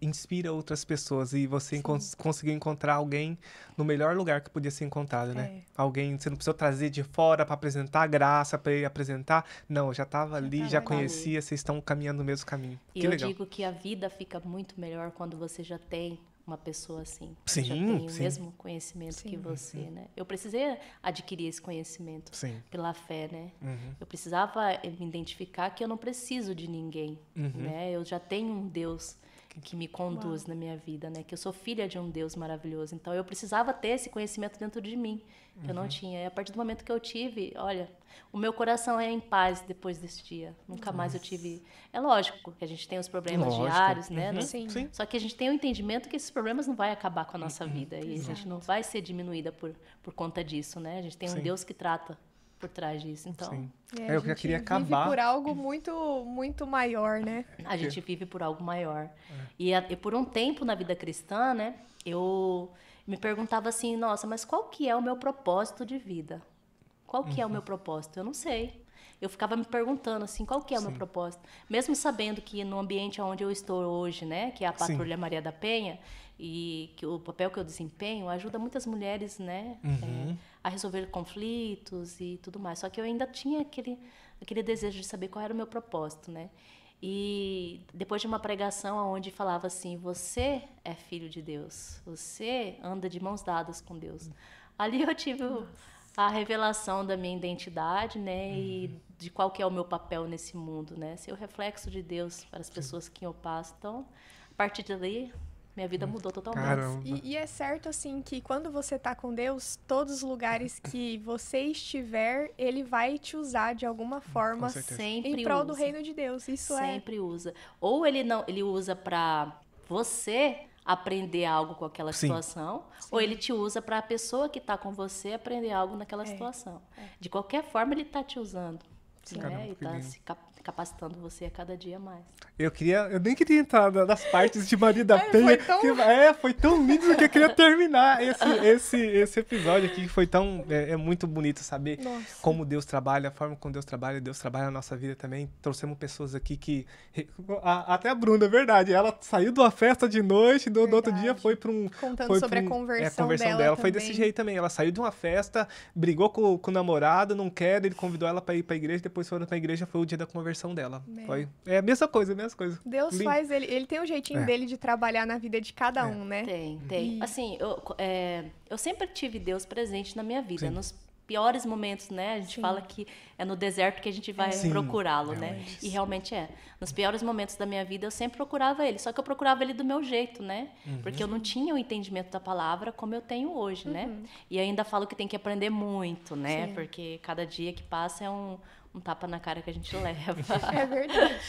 inspira outras pessoas e você conseguiu encontrar alguém no melhor lugar que podia ser encontrado, né? Alguém, você não precisou trazer de fora para apresentar a graça, para ele apresentar. Não, eu já estava ali, já conhecia, vocês estão caminhando no mesmo caminho. E eu digo que a vida fica muito melhor quando você já tem uma pessoa assim, que já tem o mesmo conhecimento que você, né? Eu precisei adquirir esse conhecimento pela fé, né? Eu precisava me identificar que eu não preciso de ninguém, né? Eu já tenho um Deus que me conduz na minha vida, né? Que eu sou filha de um Deus maravilhoso. Então, eu precisava ter esse conhecimento dentro de mim, que eu não tinha. E a partir do momento que eu tive, olha, o meu coração é em paz depois desse dia. Nunca mais eu tive... É lógico que a gente tem os problemas diários, né? Sim. Só que a gente tem o entendimento que esses problemas não vão acabar com a nossa vida. E a gente não vai ser diminuída por conta disso, né? A gente tem um Deus que trata por trás disso, então... eu já queria acabar... vive por algo muito, muito maior, né? A gente vive por algo maior. E por um tempo na vida cristã, né, eu me perguntava assim, nossa, mas qual que é o meu propósito de vida? Qual que é o meu propósito? Eu não sei. Eu ficava me perguntando assim, qual que é o meu propósito? Mesmo sabendo que no ambiente onde eu estou hoje, né, que é a Patrulha Maria da Penha, e que o papel que eu desempenho ajuda muitas mulheres, né, a resolver conflitos e tudo mais. Só que eu ainda tinha aquele desejo de saber qual era o meu propósito, né? E depois de uma pregação onde falava assim, você é filho de Deus, você anda de mãos dadas com Deus. Ali eu tive a revelação da minha identidade, né, e de qual que é o meu papel nesse mundo, né? Ser o reflexo de Deus para as pessoas que eu passo. Então, a partir dali, Minha vida mudou totalmente. Caramba. E é certo, assim, que quando você tá com Deus, todos os lugares que você estiver, Ele vai te usar de alguma forma em prol do reino de Deus. Isso sempre usa. Ou ele usa para você aprender algo com aquela situação, ou ele te usa para a pessoa que tá com você aprender algo naquela situação. De qualquer forma, ele tá te usando. Né? E tá se capacitando você a cada dia mais. Eu nem queria entrar nas partes de Maria da Penha. Foi tão lindo que eu queria terminar esse episódio aqui, que foi tão... É muito bonito saber como Deus trabalha, a forma como Deus trabalha na nossa vida também. Trouxemos pessoas aqui que... Até a Bruna, é verdade. Ela saiu de uma festa de noite, do outro dia foi para um... Contando sobre a conversão dela foi desse jeito também. Ela saiu de uma festa, brigou com o namorado, não quer, ele convidou ela para ir para a igreja, depois foram para a igreja, foi o dia da conversão dela. É a mesma coisa, Deus faz, ele tem um jeitinho dele de trabalhar na vida de cada um, né? Tem. Assim, eu sempre tive Deus presente na minha vida, nos piores momentos, né? A gente fala que é no deserto que a gente vai procurá-lo, né? E realmente é. Nos piores momentos da minha vida, eu sempre procurava ele. Só que eu procurava ele do meu jeito, né? Porque eu não tinha o entendimento da palavra como eu tenho hoje, né? E ainda falo que tem que aprender muito, né? Porque cada dia que passa é um tapa na cara que a gente leva. É verdade.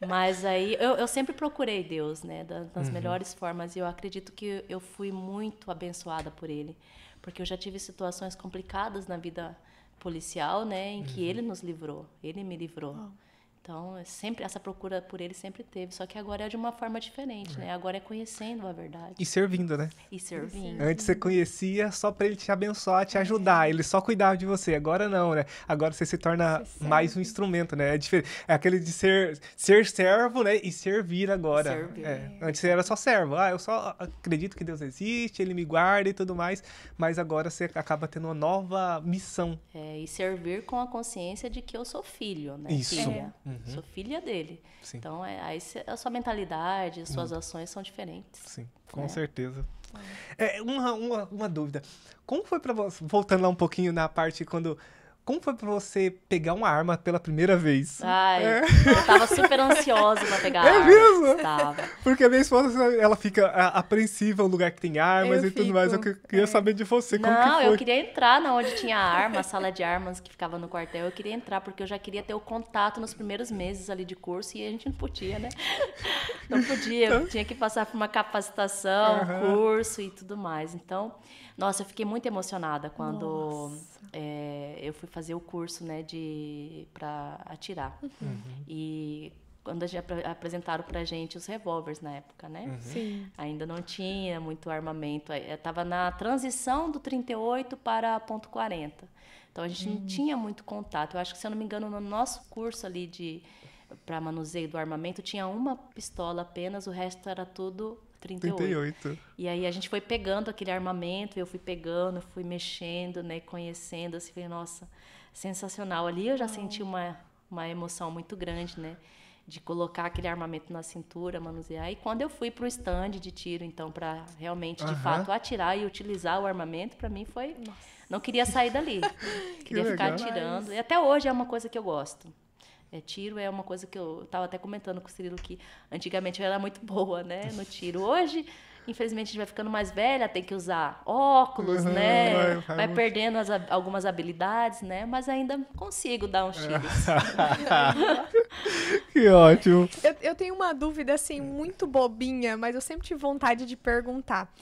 Mas aí, eu sempre procurei Deus, né? Das melhores formas. E eu acredito que eu fui muito abençoada por ele. Porque eu já tive situações complicadas na vida policial, né? Em que ele nos livrou. Ele me livrou. Então, essa procura por ele sempre teve. Só que agora é de uma forma diferente, né? Agora é conhecendo a verdade. E servindo, né? E servindo. Antes você conhecia só pra ele te abençoar, te ajudar. Ele só cuidava de você. Agora não, né? Agora você se torna mais um instrumento, né? É diferente. É aquele de ser servo, né? E servir agora. Servir. Antes você era só servo. Eu só acredito que Deus existe, ele me guarda e tudo mais. Mas agora você acaba tendo uma nova missão. E servir com a consciência de que eu sou filho, né? Isso. Filha. Sou filha dele. Sim. Então, aí a sua mentalidade, as suas ações são diferentes. Sim, com certeza. Uma dúvida. Como foi pra você, voltando lá um pouquinho na parte como foi pra você pegar uma arma pela primeira vez? Eu tava super ansiosa pra pegar arma. Mesmo? Tava. Porque a minha esposa, ela fica apreensiva no lugar que tem armas e tudo mais. Eu queria saber de você, como que foi? Eu queria entrar na onde tinha arma, a sala de armas que ficava no quartel. Eu queria entrar, porque eu já queria ter o contato nos primeiros meses ali de curso e a gente não podia, né? Não podia, eu tinha que passar por uma capacitação, curso e tudo mais. Então, nossa, eu fiquei muito emocionada quando eu fui fazer o curso, né, para atirar. E quando apresentaram pra gente os revólveres na época, né? Sim. Ainda não tinha muito armamento. Estava na transição do 38 para .40. Então, a gente não tinha muito contato. Eu acho que, se eu não me engano, no nosso curso ali para manuseio do armamento, tinha uma pistola apenas, o resto era tudo 38. E aí a gente foi pegando aquele armamento, eu fui pegando, fui mexendo, né, conhecendo, assim, falei, nossa, sensacional. Ali eu já senti uma emoção muito grande, né, de colocar aquele armamento na cintura, manusear. E quando eu fui para o stand de tiro, então, para realmente, de fato, atirar e utilizar o armamento, para mim foi... Não queria sair dali. Queria ficar atirando. E até hoje é uma coisa que eu gosto. Tiro é uma coisa que eu estava até comentando com o Cirilo, que antigamente eu era muito boa, né, no tiro. Hoje, infelizmente, a gente vai ficando mais velha, tem que usar óculos, né? Vai perdendo algumas habilidades, né? Mas ainda consigo dar uns tiros. Que ótimo. Eu tenho uma dúvida, assim, muito bobinha, mas eu sempre tive vontade de perguntar.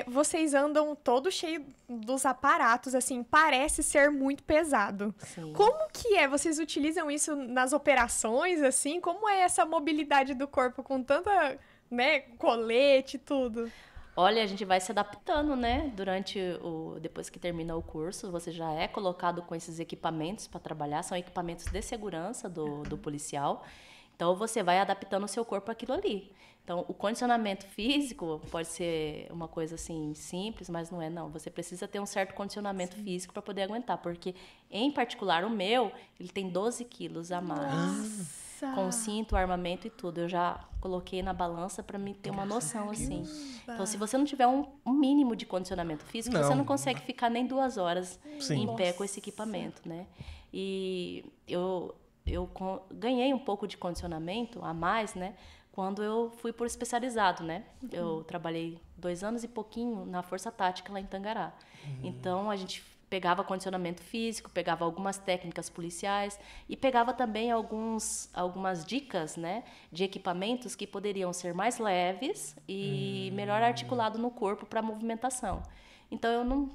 Vocês andam todo cheio dos aparatos, assim, parece ser muito pesado. Sim. Como que é? Vocês utilizam isso nas operações, assim? Como é essa mobilidade do corpo com tanta, né, colete e tudo? Olha, a gente vai se adaptando, né? Depois que termina o curso, você já é colocado com esses equipamentos para trabalhar, são equipamentos de segurança do policial. Então, você vai adaptando o seu corpo àquilo ali. Então, o condicionamento físico pode ser uma coisa assim simples, mas não é, não. Você precisa ter um certo condicionamento físico para poder aguentar, porque, em particular, o meu, ele tem 12 quilos a mais. Nossa. Com cinto, armamento e tudo. Eu já coloquei na balança para me ter uma noção, assim. Então, se você não tiver um mínimo de condicionamento físico, você não consegue ficar nem 2 horas em pé com esse equipamento, né? E eu ganhei um pouco de condicionamento a mais, né? quando eu fui por especializado, né? Eu trabalhei 2 anos e pouquinho na Força Tática lá em Tangará. Então, a gente pegava condicionamento físico, pegava algumas técnicas policiais e pegava também algumas dicas, né, de equipamentos que poderiam ser mais leves e melhor articulado no corpo para movimentação. Então, eu não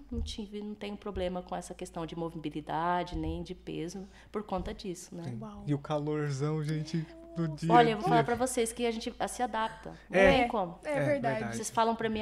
tenho problema com essa questão de mobilidade, nem de peso, por conta disso, né? E o calorzão, gente, do dia. Olha, eu vou falar pra vocês que a gente se adapta. Não tem como. É verdade. Vocês falam pra mim,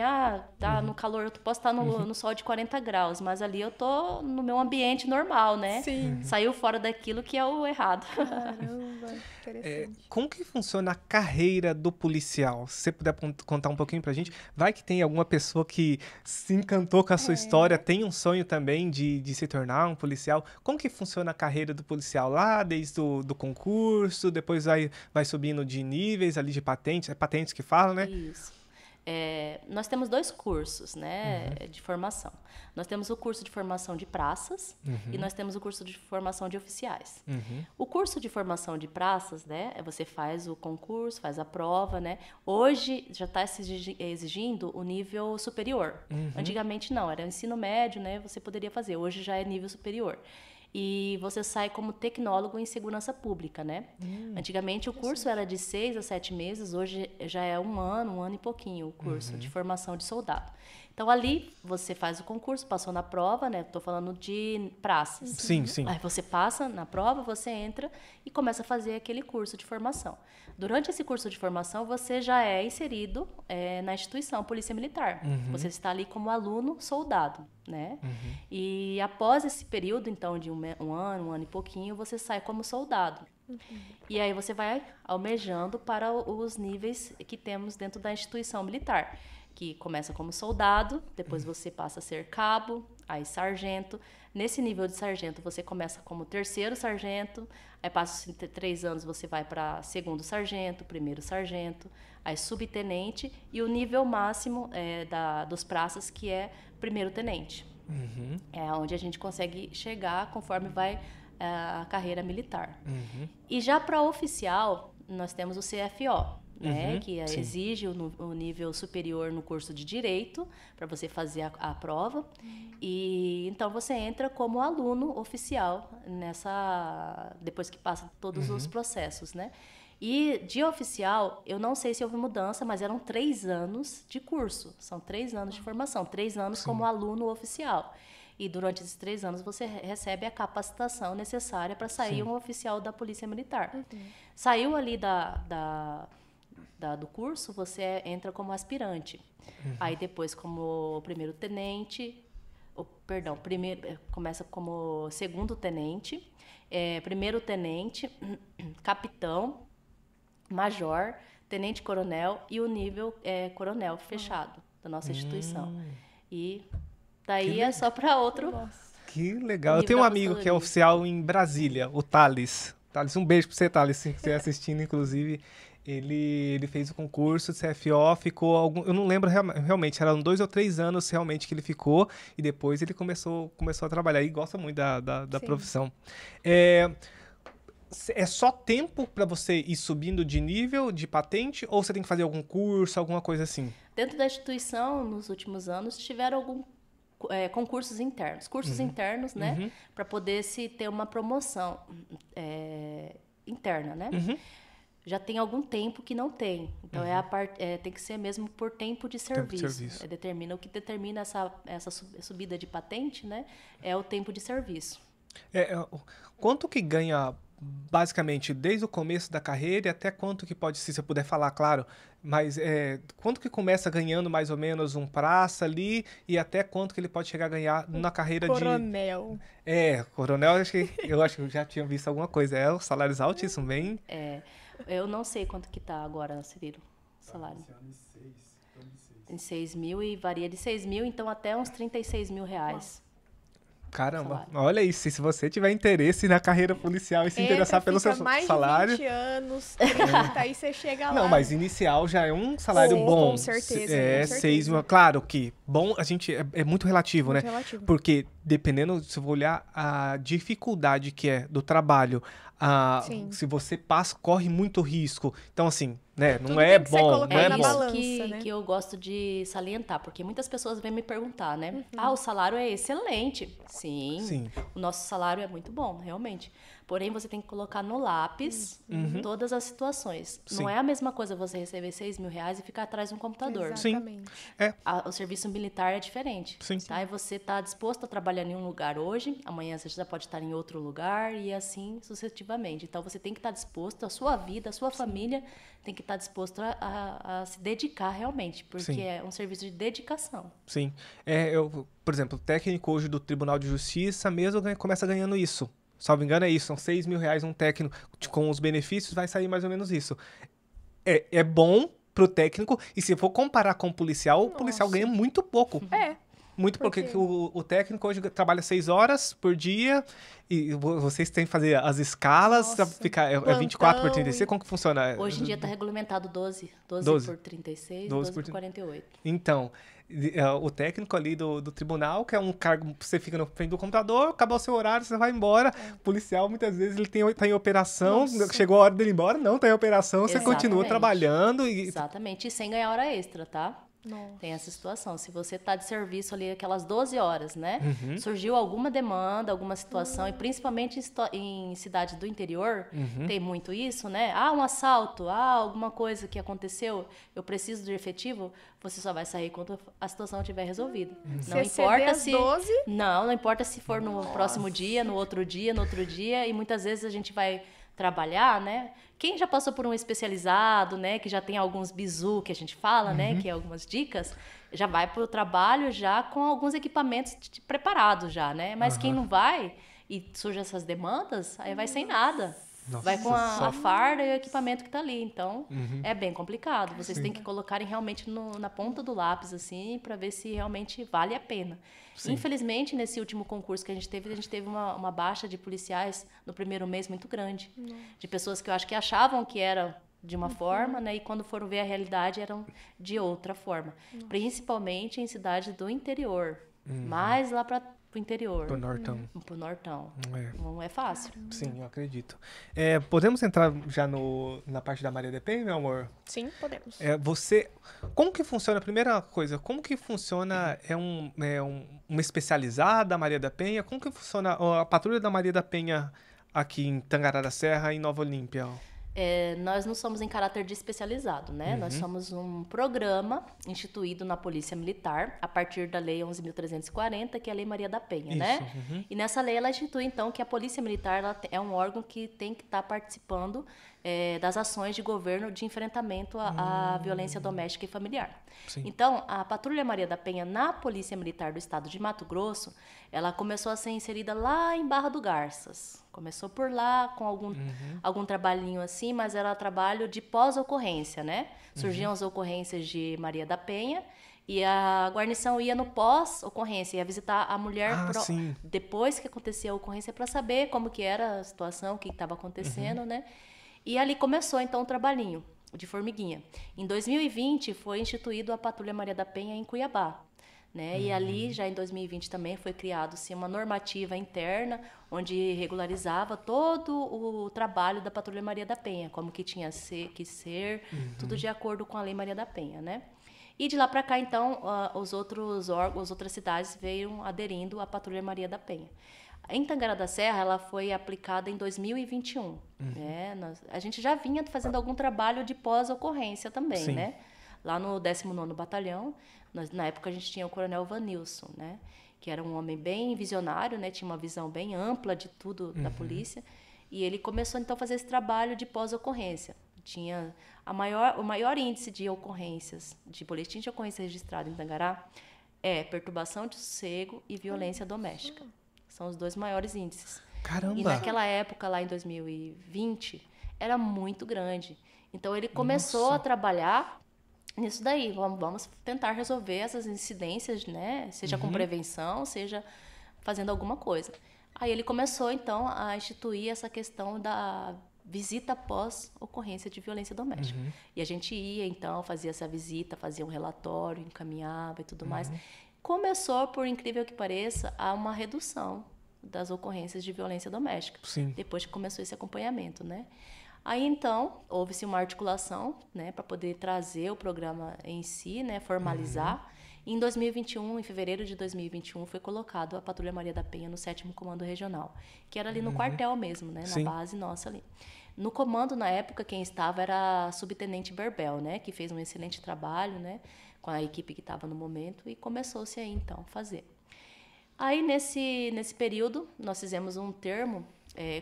tá no calor, eu posso estar no sol de 40 graus, mas ali eu tô no meu ambiente normal, né? Sim. Saiu fora daquilo que é o errado. Caramba, interessante. Como que funciona a carreira do policial? Se você puder contar um pouquinho pra gente. Vai que tem alguma pessoa que se encantou com a sua história, tem um sonho também de se tornar um policial. Como que funciona a carreira do policial lá, desde do concurso, depois vai subindo de níveis ali de patentes, é patentes que falam, né? Isso. Nós temos 2 cursos, né, de formação. Nós temos o curso de formação de praças e nós temos o curso de formação de oficiais. O curso de formação de praças, né, você faz o concurso, faz a prova, né? Hoje já está exigindo o nível superior. Antigamente não, era ensino médio, né? Você poderia fazer. Hoje já é nível superior. E você sai como tecnólogo em segurança pública, né? Antigamente o curso era de 6 a 7 meses, hoje já é 1 ano e pouquinho o curso de formação de soldado. Então ali você faz o concurso, passou na prova, né? Estou falando de praças. Sim, sim. Aí você passa na prova, você entra e começa a fazer aquele curso de formação. Durante esse curso de formação, você já é inserido na instituição Polícia Militar. Você está ali como aluno soldado, né? E após esse período, então, de 1 ano e pouquinho, você sai como soldado. E aí você vai almejando para os níveis que temos dentro da instituição militar, que começa como soldado, depois você passa a ser cabo, aí sargento. Nesse nível de sargento, você começa como 3º sargento, aí passa 3 anos, você vai para 2º sargento, 1º sargento, aí subtenente, e o nível máximo dos praças, que é 1º tenente. É onde a gente consegue chegar conforme vai a carreira militar. E já para oficial, nós temos o CFO, né, que exige o nível superior no curso de Direito, para você fazer a prova. E então você entra como aluno oficial depois que passa todos os processos, né? E de oficial, eu não sei se houve mudança, mas eram 3 anos de curso. São 3 anos de formação, 3 anos como aluno oficial. E durante esses 3 anos você recebe a capacitação necessária para sair um oficial da Polícia Militar. Saiu ali do curso, você entra como aspirante. Aí depois como 1º tenente, começa como 2º tenente, 1º tenente, capitão, major, tenente-coronel e o nível coronel fechado da nossa instituição. E daí é só para outro. Que legal. Eu tenho um amigo que é oficial em Brasília, o Thales. Thales, um beijo para você, Thales, se você estiver assistindo, inclusive. Ele fez o concurso de CFO, ficou eu não lembro realmente, eram 2 ou 3 anos realmente que ele ficou, e depois ele começou a trabalhar e gosta muito da profissão. É só tempo para você ir subindo de nível, de patente, ou você tem que fazer algum curso, alguma coisa assim? Dentro da instituição, nos últimos anos, tiveram concursos internos. Cursos internos, né? Para poder se ter uma promoção interna, né? Já tem algum tempo que não tem. Então, tem que ser mesmo por tempo de serviço. O que determina essa subida de patente, né? É o tempo de serviço. Quanto que ganha, basicamente, desde o começo da carreira e até quanto que pode, se você puder falar, claro, mas quanto que começa ganhando mais ou menos um praça ali e até quanto que ele pode chegar a ganhar na carreira coronel. Coronel, eu acho que eu já tinha visto alguma coisa. Os salários altíssimos, bem... Eu não sei quanto que tá agora, Cirilo, o salário. Em 6 mil e varia de 6 mil, então até uns 36 mil reais. Caramba, olha isso, se você tiver interesse na carreira policial e se interessar pelo seu salário... mais de 20 anos, 30, aí você chega lá. Não, mas inicial já é um salário bom. Com certeza. 6 mil, claro que bom, a gente é muito relativo, muito né? relativo. Porque dependendo, se eu vou olhar a dificuldade que é do trabalho, se você corre muito risco. Então, assim, né, não é bom, não é bom. É isso que eu gosto de salientar, porque muitas pessoas vêm me perguntar, né? O salário é excelente. Sim, o nosso salário é muito bom, realmente. Porém, você tem que colocar no lápis todas as situações. Sim. Não é a mesma coisa você receber R$6.000 e ficar atrás de um computador. Exatamente. Sim. O serviço militar é diferente. Sim. Tá? E você está disposto a trabalhar em um lugar hoje, amanhã você já pode estar em outro lugar e assim sucessivamente. Então, você tem que estar disposto, a sua vida, a sua família tem que estar disposto a se dedicar realmente, porque é um serviço de dedicação. Sim. Por exemplo, o técnico hoje do Tribunal de Justiça mesmo começa ganhando isso. Salvo engano é isso, são R$6.000 um técnico, com os benefícios vai sair mais ou menos isso. É bom pro técnico, e se for comparar com o policial ganha muito pouco. Muito porque o técnico hoje trabalha 6 horas por dia e vocês têm que fazer as escalas, ficar 24 por 36, como que funciona? Hoje em dia está regulamentado 12 por 36, 12 por 48. Então, o técnico ali do tribunal, que é um cargo, você fica na frente do computador, acabou o seu horário, você vai embora. O policial, muitas vezes, ele tá em operação, chegou a hora dele ir embora, não tá em operação, você continua trabalhando. Exatamente, e sem ganhar hora extra, tá? Nossa. Tem essa situação. Se você está de serviço ali aquelas 12 horas, né? Surgiu alguma demanda, alguma situação, e principalmente em cidades do interior, tem muito isso, né? Um assalto, alguma coisa que aconteceu, eu preciso de efetivo, você só vai sair quando a situação estiver resolvida. Não importa se 12? Não importa se for no próximo dia, no outro dia, e muitas vezes a gente vai trabalhar, né? Quem já passou por um especializado, né? Que já tem alguns bizu que a gente fala, né? Que é algumas dicas, já vai para o trabalho já com alguns equipamentos preparados já, né? Mas quem não vai e surge essas demandas, aí vai sem nada. Nossa, vai com a farda e o equipamento que está ali. Então, é bem complicado. Vocês têm que colocarem realmente na ponta do lápis, assim, para ver se realmente vale a pena. Sim. Infelizmente, nesse último concurso que a gente teve uma baixa de policiais no primeiro mês muito grande. De pessoas que eu acho que achavam que era de uma forma, né? E quando foram ver a realidade, eram de outra forma. Principalmente em cidades do interior. Mais lá para o interior. Pro Nortão. Pro Nortão. Não é fácil. Sim, eu acredito. Podemos entrar já na parte da Maria da Penha, meu amor? Sim, podemos. Como que funciona, a primeira coisa, como que funciona, uma especializada Maria da Penha? Como que funciona a patrulha da Maria da Penha aqui em Tangará da Serra e Nova Olímpia? Nós não somos em caráter de especializado, né? Nós somos um programa instituído na Polícia Militar, a partir da Lei 11.340, que é a Lei Maria da Penha, né? E nessa lei ela institui, então, que a Polícia Militar ela é um órgão que tem que estar participando das ações de governo de enfrentamento à violência doméstica e familiar. Sim. Então, a Patrulha Maria da Penha na Polícia Militar do Estado de Mato Grosso, ela começou a ser inserida lá em Barra do Garças. Começou por lá com algum trabalhinho assim, mas era trabalho de pós-ocorrência, né? Surgiam as ocorrências de Maria da Penha e a guarnição ia no pós-ocorrência, ia visitar a mulher depois que acontecia a ocorrência para saber como que era a situação, o que estava acontecendo, né? E ali começou, então, o trabalhinho de formiguinha. Em 2020, foi instituído a Patrulha Maria da Penha em Cuiabá. Né? E ali, já em 2020 também, foi criado-se uma normativa interna, onde regularizava todo o trabalho da Patrulha Maria da Penha, como que tinha que ser, tudo de acordo com a Lei Maria da Penha, né? E de lá para cá, então, os outros órgãos, as outras cidades veio aderindo à Patrulha Maria da Penha. Em Tangará da Serra, ela foi aplicada em 2021. Né? A gente já vinha fazendo algum trabalho de pós-ocorrência também, né? Lá no 19º Batalhão, na época a gente tinha o Coronel Vanilson, né? Que era um homem bem visionário, né? Tinha uma visão bem ampla de tudo da polícia. E ele começou, então, a fazer esse trabalho de pós-ocorrência. Tinha o maior índice de ocorrências, de boletim de ocorrência registrado em Tangará, perturbação de sossego e violência doméstica. São os 2 maiores índices. Caramba! E naquela época, lá em 2020, era muito grande. Então, ele começou a trabalhar nisso daí. Vamos tentar resolver essas incidências, né? Seja com prevenção, seja fazendo alguma coisa. Aí ele começou, então, a instituir essa questão da visita após ocorrência de violência doméstica. E a gente ia, então, fazia essa visita, fazia um relatório, encaminhava e tudo mais. começou, por incrível que pareça, a uma redução das ocorrências de violência doméstica. Sim. Depois que começou esse acompanhamento, né? Aí, então, houve-se uma articulação, né, para poder trazer o programa em si, né, formalizar. Em 2021, em fevereiro de 2021, foi colocado a Patrulha Maria da Penha no 7º Comando Regional, que era ali no quartel mesmo, né, na base nossa ali. No comando, na época, quem estava era a subtenente Berbel, né, que fez um excelente trabalho, né, com a equipe que estava no momento, e começou-se aí, então, a fazer. Aí, nesse período, nós fizemos um termo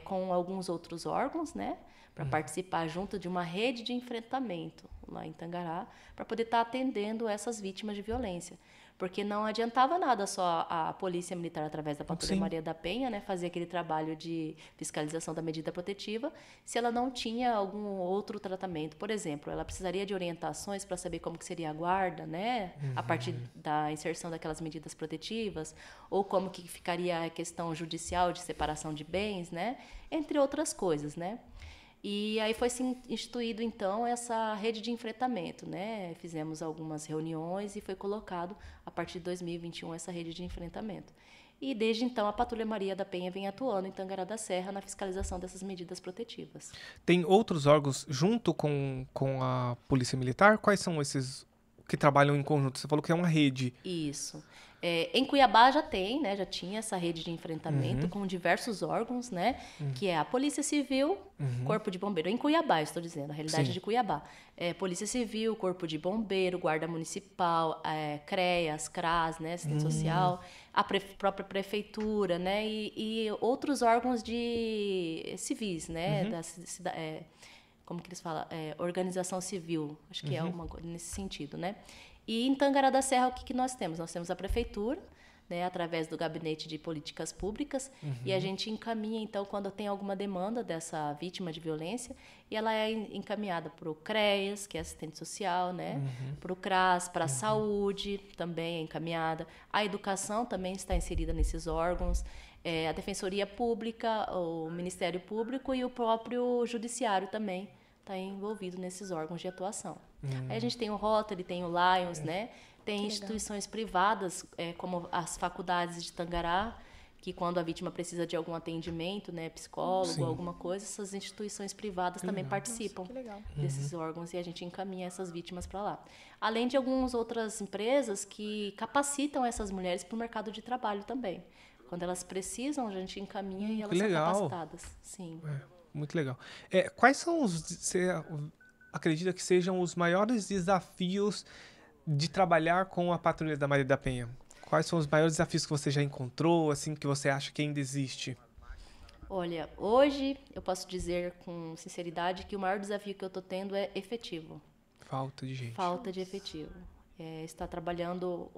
com alguns outros órgãos, né, para participar junto de uma rede de enfrentamento lá em Tangará, para poder estar atendendo essas vítimas de violência. Porque não adiantava nada só a Polícia Militar, através da Patrulha Maria da Penha, né, fazer aquele trabalho de fiscalização da medida protetiva, se ela não tinha algum outro tratamento. Por exemplo, ela precisaria de orientações para saber como que seria a guarda, né, a partir da inserção daquelas medidas protetivas, ou como que ficaria a questão judicial de separação de bens, né, entre outras coisas, né. E aí foi instituído, então, essa rede de enfrentamento, né? Fizemos algumas reuniões e foi colocado, a partir de 2021, essa rede de enfrentamento. E, desde então, a Patrulha Maria da Penha vem atuando em Tangará da Serra na fiscalização dessas medidas protetivas. Tem outros órgãos junto com a Polícia Militar? Quais são esses que trabalham em conjunto? Você falou que é uma rede. Isso. Em Cuiabá já tem, né? Já tinha essa rede de enfrentamento com diversos órgãos, né? Que é a Polícia Civil, Corpo de Bombeiro. Em Cuiabá, estou dizendo, a realidade de Cuiabá. Polícia Civil, Corpo de Bombeiro, Guarda Municipal, CREAS, CRAS, né? Assistente Social, a própria Prefeitura, né? E outros órgãos de civis, né? Como que eles falam? Organização civil, acho que é uma coisa nesse sentido, né? E em Tangará da Serra, o que nós temos? Nós temos a Prefeitura, né, através do Gabinete de Políticas Públicas, e a gente encaminha, então, quando tem alguma demanda dessa vítima de violência, e ela é encaminhada para o CREAS, que é assistente social, né, para o CRAS, para a saúde, também é encaminhada. A educação também está inserida nesses órgãos, a Defensoria Pública, o Ministério Público e o próprio Judiciário também está envolvido nesses órgãos de atuação. Aí a gente tem o Rotary, tem o Lions, né? Tem instituições privadas, como as faculdades de Tangará, que quando a vítima precisa de algum atendimento, né, psicólogo, alguma coisa, essas instituições privadas também participam desses órgãos e a gente encaminha essas vítimas para lá. Além de algumas outras empresas que capacitam essas mulheres para o mercado de trabalho também. Quando elas precisam, a gente encaminha e elas são capacitadas. Sim. Muito legal. Quais são você acredita que sejam os maiores desafios de trabalhar com a Patrulha da Maria da Penha? Quais são os maiores desafios que você já encontrou, assim, que você acha que ainda existe? Olha, hoje eu posso dizer com sinceridade que o maior desafio que eu estou tendo é efetivo. Falta de gente. Falta de efetivo. Está trabalhando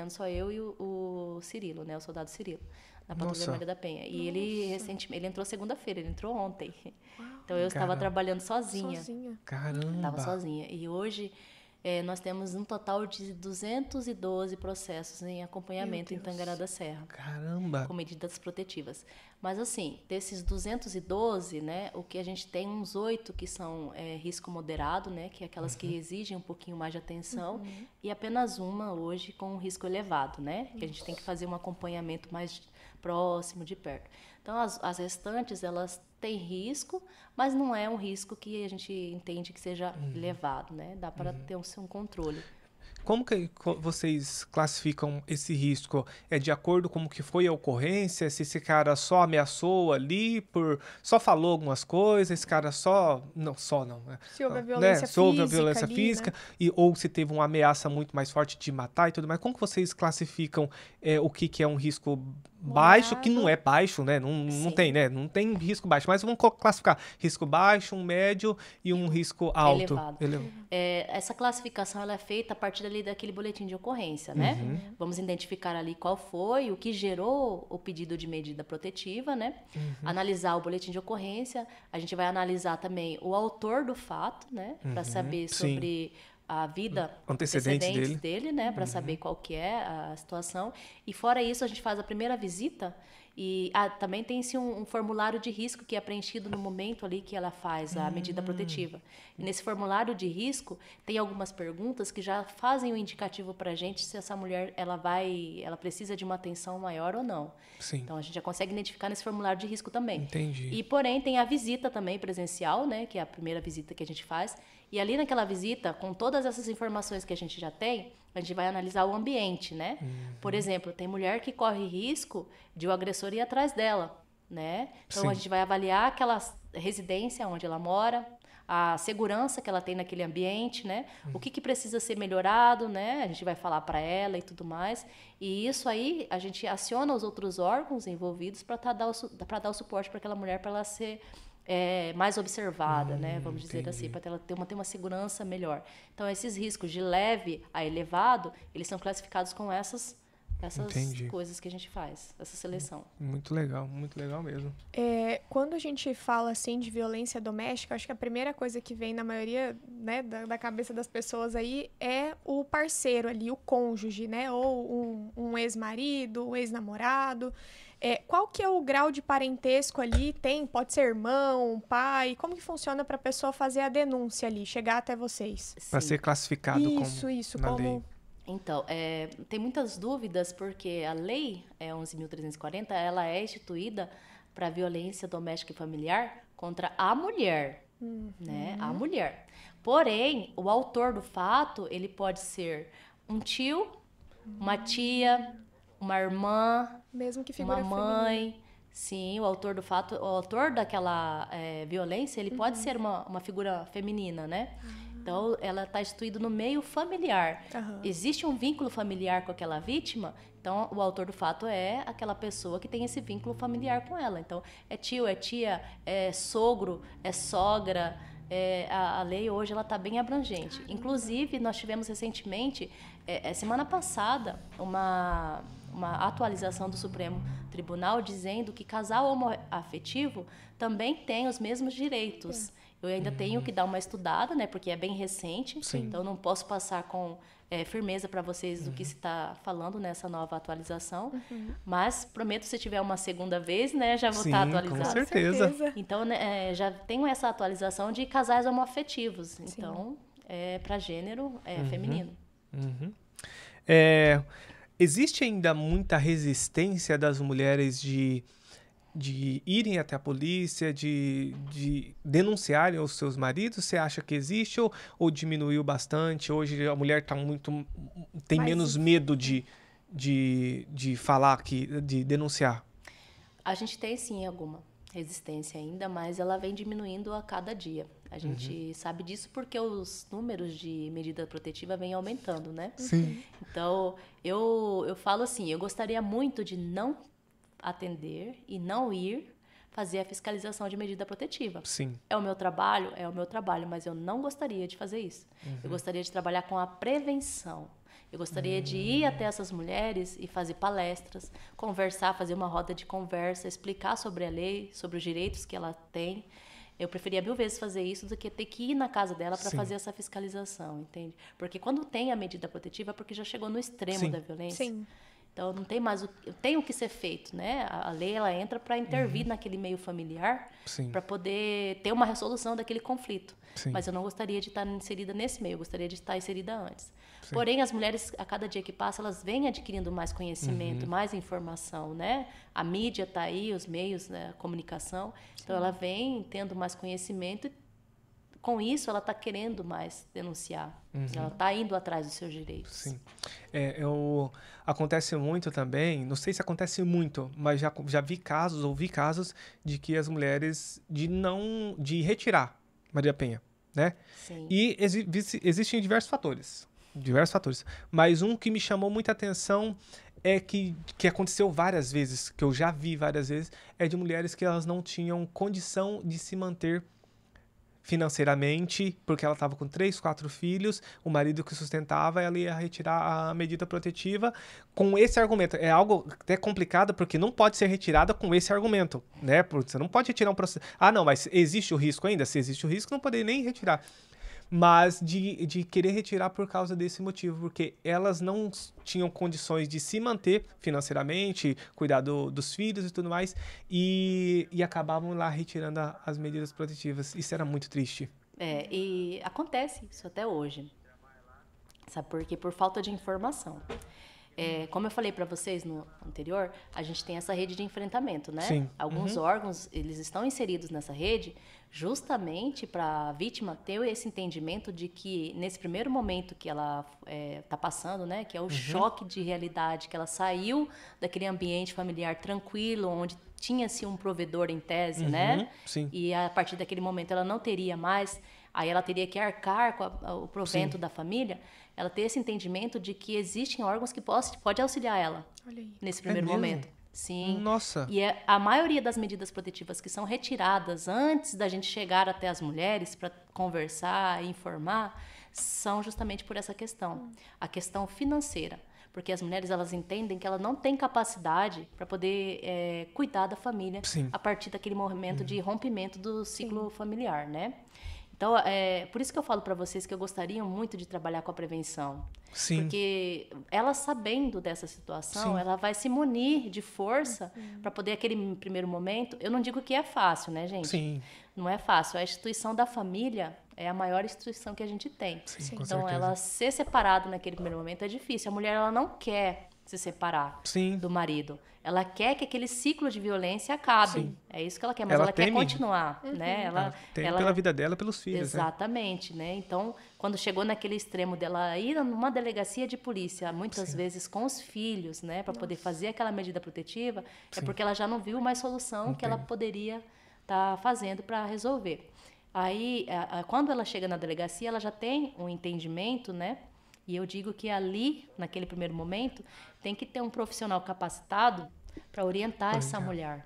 só eu e o Cirilo, né, o soldado Cirilo, na Patrulha Maria da Penha. E ele entrou segunda-feira, ele entrou ontem. Então eu estava trabalhando sozinha. Caramba! Estava sozinha. E hoje nós temos um total de 212 processos em acompanhamento em Tangará da Serra. Caramba! Com medidas protetivas. Mas, assim, desses 212, né, o que a gente tem uns 8 que são risco moderado, né, que é aquelas que exigem um pouquinho mais de atenção, e apenas uma hoje com risco elevado, né, que a gente tem que fazer um acompanhamento mais próximo, de perto. Então, as restantes, elas têm risco, mas não é um risco que a gente entende que seja elevado, né? Dá para ter um controle. Como que vocês classificam esse risco? É de acordo com o que foi a ocorrência? Se esse cara só ameaçou ali, só falou algumas coisas, esse cara não. Se houve a violência física. Se houve a violência física, né? Ou se teve uma ameaça muito mais forte de matar e tudo mais. Como que vocês classificam o que é um risco baixo, que não é baixo, né? Não tem, né? Não tem risco baixo, mas vamos classificar risco baixo, um médio e um risco alto. Elevado. Essa classificação ela é feita a partir ali daquele boletim de ocorrência, né? Vamos identificar ali qual foi o que gerou o pedido de medida protetiva, né? Analisar o boletim de ocorrência, a gente vai analisar também o autor do fato, né? Para saber sobre a vida, antecedentes dele, né, para saber qual que é a situação. E fora isso, a gente faz a primeira visita e também tem-se um formulário de risco que é preenchido no momento ali que ela faz a medida protetiva. E nesse formulário de risco tem algumas perguntas que já fazem o indicativo para a gente se essa mulher ela precisa de uma atenção maior ou não. Sim. Então a gente já consegue identificar nesse formulário de risco também. Entendi. E porém tem a visita também presencial, né, que é a primeira visita que a gente faz. E ali naquela visita, com todas essas informações que a gente já tem, a gente vai analisar o ambiente, né? Por exemplo, tem mulher que corre risco de o agressor ir atrás dela, né? Então, a gente vai avaliar aquela residência onde ela mora, a segurança que ela tem naquele ambiente, né? O que precisa ser melhorado, né? A gente vai falar para ela e tudo mais. E isso aí, a gente aciona os outros órgãos envolvidos para dar o suporte para aquela mulher, para ela ser mais observada, né? Vamos dizer assim, para ela ter uma segurança melhor. Então, esses riscos de leve a elevado, eles são classificados com essas coisas que a gente faz, essa seleção. Muito legal mesmo. Quando a gente fala assim de violência doméstica, acho que a primeira coisa que vem na maioria, né, da cabeça das pessoas aí é o parceiro ali, o cônjuge, né? Ou um ex-marido, um ex-namorado. Qual que é o grau de parentesco ali? Pode ser irmão, pai? Como que funciona para a pessoa fazer a denúncia ali, chegar até vocês? Para ser classificado como lei. Então, tem muitas dúvidas porque a lei 11.340, ela é instituída para violência doméstica e familiar contra a mulher, né? A mulher. Porém, o autor do fato, ele pode ser um tio, uma tia, uma irmã, mesmo que figura uma mãe. feminina. Sim, o autor do fato, o autor daquela violência, ele pode ser uma figura feminina, né? Então, ela está instituída no meio familiar. Existe um vínculo familiar com aquela vítima, então o autor do fato é aquela pessoa que tem esse vínculo familiar com ela. Então, é tio, é tia, é sogro, é sogra. A lei hoje ela está bem abrangente. Inclusive, nós tivemos recentemente, semana passada, uma atualização do Supremo Tribunal dizendo que casal homoafetivo também tem os mesmos direitos. Eu ainda tenho que dar uma estudada, né, porque é bem recente, então não posso passar com firmeza para vocês do que se está falando nessa nova atualização, mas prometo, se tiver uma segunda vez, né, já vou estar atualizado. Com certeza. Então, né, já tenho essa atualização de casais homoafetivos, então, para gênero feminino. Existe ainda muita resistência das mulheres de irem até a polícia, de denunciarem os seus maridos? Você acha que existe ou diminuiu bastante? Hoje a mulher tem menos medo de falar, de denunciar? A gente tem sim alguma resistência ainda, mas ela vem diminuindo a cada dia. A gente sabe disso porque os números de medida protetiva vêm aumentando, né? Sim. Então, eu falo assim, eu gostaria muito de não atender e não ir fazer a fiscalização de medida protetiva. Sim. É o meu trabalho, mas eu não gostaria de fazer isso. Eu gostaria de trabalhar com a prevenção. Eu gostaria de ir até essas mulheres e fazer palestras, conversar, fazer uma roda de conversa, explicar sobre a lei, sobre os direitos que ela tem. Eu preferia 1000 vezes fazer isso do que ter que ir na casa dela para fazer essa fiscalização, entende? Porque quando tem a medida protetiva é porque já chegou no extremo da violência. Sim. Então, não tem mais tem o que ser feito, né? A lei, ela entra para intervir naquele meio familiar, para poder ter uma resolução daquele conflito. Sim. Mas eu não gostaria de estar inserida nesse meio, eu gostaria de estar inserida antes. Sim. Porém, as mulheres, a cada dia que passa, elas vêm adquirindo mais conhecimento, mais informação, né? A mídia está aí, os meios, né? A comunicação. Então, ela vem tendo mais conhecimento e, com isso, ela está querendo mais denunciar. Ela está indo atrás dos seus direitos. Sim. Acontece muito também, não sei se acontece muito, mas já vi casos de que as mulheres de retirar Maria Penha, né? Sim. E existem diversos fatores, mas um que me chamou muita atenção é que aconteceu várias vezes, que eu já vi várias vezes, é de mulheres que elas não tinham condição de se manter financeiramente, porque ela estava com 3, 4 filhos, o marido que sustentava, ela ia retirar a medida protetiva com esse argumento. É algo até complicado, porque não pode ser retirada com esse argumento, né? Porque você não pode retirar um processo. Ah, não, mas existe o risco ainda? Se existe o risco, não poderia nem retirar. mas de querer retirar por causa desse motivo, porque elas não tinham condições de se manter financeiramente, cuidar dos filhos e tudo mais, e acabavam lá retirando as medidas protetivas. Isso era muito triste. E acontece isso até hoje. Sabe por quê? Por falta de informação. Como eu falei para vocês no anterior, a gente tem essa rede de enfrentamento, né? Sim. Alguns órgãos, eles estão inseridos nessa rede justamente para a vítima ter esse entendimento de que nesse primeiro momento que ela está passando, né? Que é o choque de realidade, que ela saiu daquele ambiente familiar tranquilo, onde tinha-se um provedor em tese, né? Sim. E a partir daquele momento ela não teria mais, aí ela teria que arcar com o provento da família. Ela ter esse entendimento de que existem órgãos que pode auxiliar ela nesse primeiro momento. Sim. Nossa. E a maioria das medidas protetivas que são retiradas antes da gente chegar até as mulheres para conversar e informar são justamente por essa questão. A questão financeira. Porque as mulheres, elas entendem que ela não tem capacidade para poder cuidar da família a partir daquele momento de rompimento do ciclo familiar, né? Então, por isso que eu falo para vocês que eu gostaria muito de trabalhar com a prevenção. Sim. Porque ela sabendo dessa situação, ela vai se munir de força para poder, aquele primeiro momento... Eu não digo que é fácil, né, gente? Sim. Não é fácil. A instituição da família é a maior instituição que a gente tem. Sim, então, certeza. ela ser separada naquele primeiro momento é difícil. A mulher, ela não quer se separar do marido. Ela quer que aquele ciclo de violência acabe. Sim. É isso que ela quer, mas ela quer continuar, né? Ela teme pela vida dela, pelos filhos, exatamente, né? Então, quando chegou naquele extremo dela ir numa delegacia de polícia, muitas vezes com os filhos, né, para poder fazer aquela medida protetiva, é porque ela já não viu mais solução que ela poderia estar fazendo para resolver. Aí, quando ela chega na delegacia, ela já tem um entendimento, né? E eu digo que ali, naquele primeiro momento, tem que ter um profissional capacitado para orientar essa mulher.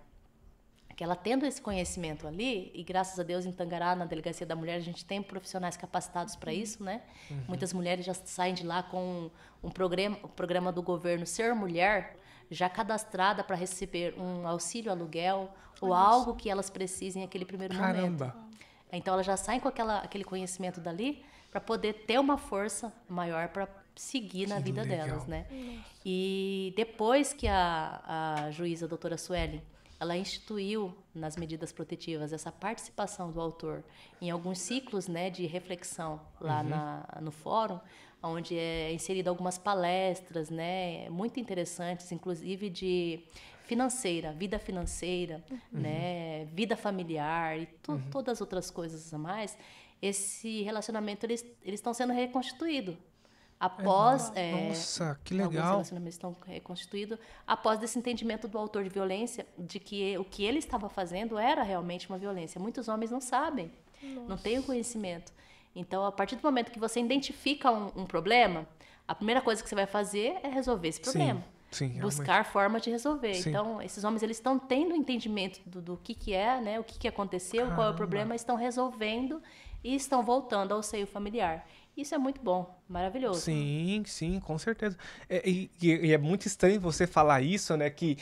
Que ela tendo esse conhecimento ali, e graças a Deus em Tangará, na Delegacia da Mulher, a gente tem profissionais capacitados para isso, né? Muitas mulheres já saem de lá com o programa do governo Ser Mulher, já cadastrada para receber um auxílio aluguel ou algo que elas precisem naquele primeiro momento. Então, elas já saem com aquele conhecimento dali para poder ter uma força maior para seguir na vida delas, né? E depois que a juíza, a doutora Suelen, ela instituiu nas medidas protetivas essa participação do autor em alguns ciclos, né, de reflexão lá no fórum, onde é inserido algumas palestras, né, muito interessantes, inclusive de vida financeira, né, vida familiar e todas as outras coisas a mais. Esse relacionamento, eles estão sendo reconstituídos. Após... Nossa, que legal. Alguns relacionamentos estão reconstituídos após desse entendimento do autor de violência, de que o que ele estava fazendo era realmente uma violência. Muitos homens não sabem, não têm o conhecimento. Então, a partir do momento que você identifica um problema, a primeira coisa que você vai fazer é resolver esse problema. Sim, buscar formas de resolver. Sim. Então, esses homens, eles estão tendo entendimento do que é, né? O que aconteceu, qual é o problema, estão resolvendo e estão voltando ao seio familiar. Isso é muito bom, maravilhoso. Sim, sim, com certeza. E é muito estranho você falar isso, né? Que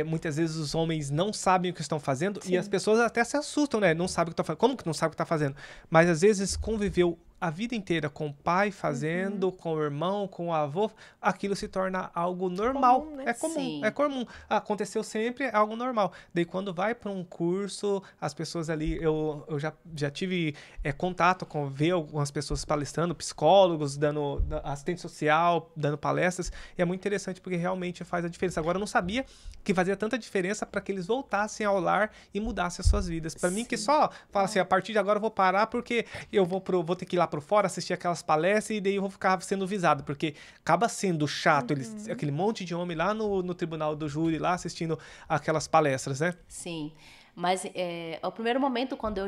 muitas vezes os homens não sabem o que estão fazendo e as pessoas até se assustam, né? Não sabem o que estão fazendo. Como que não sabe o que está fazendo? Mas às vezes conviveu a vida inteira com o pai fazendo, com o irmão, com o avô, aquilo se torna algo normal. Comum, né? É comum, Sim. é comum. Aconteceu sempre, é algo normal. Daí quando vai para um curso, as pessoas ali, eu já tive contato com ver algumas pessoas palestrando, psicólogos, dando assistente social, dando palestras, e é muito interessante porque realmente faz a diferença. Agora eu não sabia que fazia tanta diferença para que eles voltassem ao lar e mudassem as suas vidas. Para mim que só fala assim, a partir de agora eu vou parar porque eu vou ter que ir lá pro fora, assistir aquelas palestras e daí eu vou ficar sendo visado, porque acaba sendo chato aquele monte de homem lá no tribunal do júri, lá assistindo aquelas palestras, né? Sim, mas o primeiro momento quando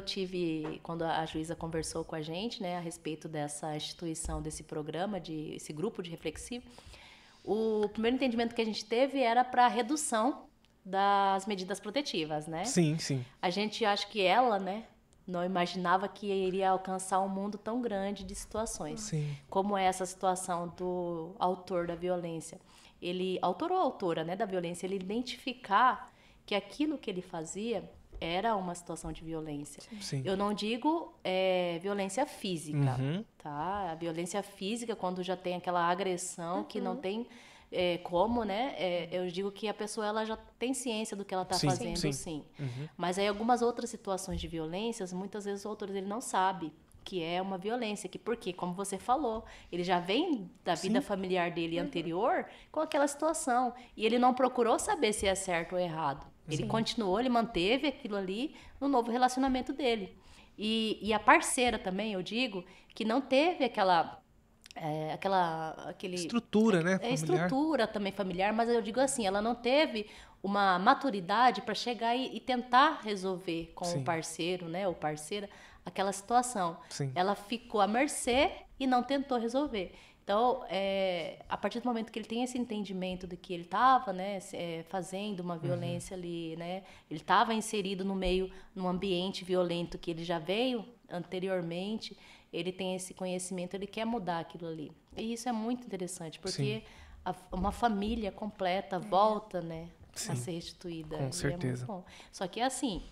a juíza conversou com a gente, né, a respeito dessa instituição, desse programa, esse grupo de reflexivo, o primeiro entendimento que a gente teve era para a redução das medidas protetivas, né? Sim, sim. A gente acha que ela, né, não imaginava que iria alcançar um mundo tão grande de situações. Sim. Como é essa situação do autor da violência. Autor ou autora, né, da violência, ele identificar que aquilo que ele fazia era uma situação de violência. Sim. Eu não digo violência física, tá? A violência física, quando já tem aquela agressão que não tem como, né? Eu digo que a pessoa ela já tem ciência do que ela está fazendo, sim. Mas aí algumas outras situações de violências, muitas vezes o autor ele não sabe que é uma violência. Porque, como você falou, ele já vem da vida familiar dele anterior com aquela situação. E ele não procurou saber se é certo ou errado. Ele continuou, ele manteve aquilo ali no novo relacionamento dele. E a parceira também, eu digo, que não teve aquela estrutura, né? Familiar. Estrutura também familiar, mas eu digo assim, ela não teve uma maturidade para chegar e tentar resolver com o parceiro, né, ou parceira, aquela situação. Sim. Ela ficou à mercê e não tentou resolver. Então, a partir do momento que ele tem esse entendimento de que ele estava, né, fazendo uma violência ali, né, ele estava inserido no meio, num ambiente violento que ele já veio anteriormente, ele tem esse conhecimento, ele quer mudar aquilo ali. E isso é muito interessante, porque uma família completa volta, né, a ser restituída. Com certeza. É muito bom. Só que, assim,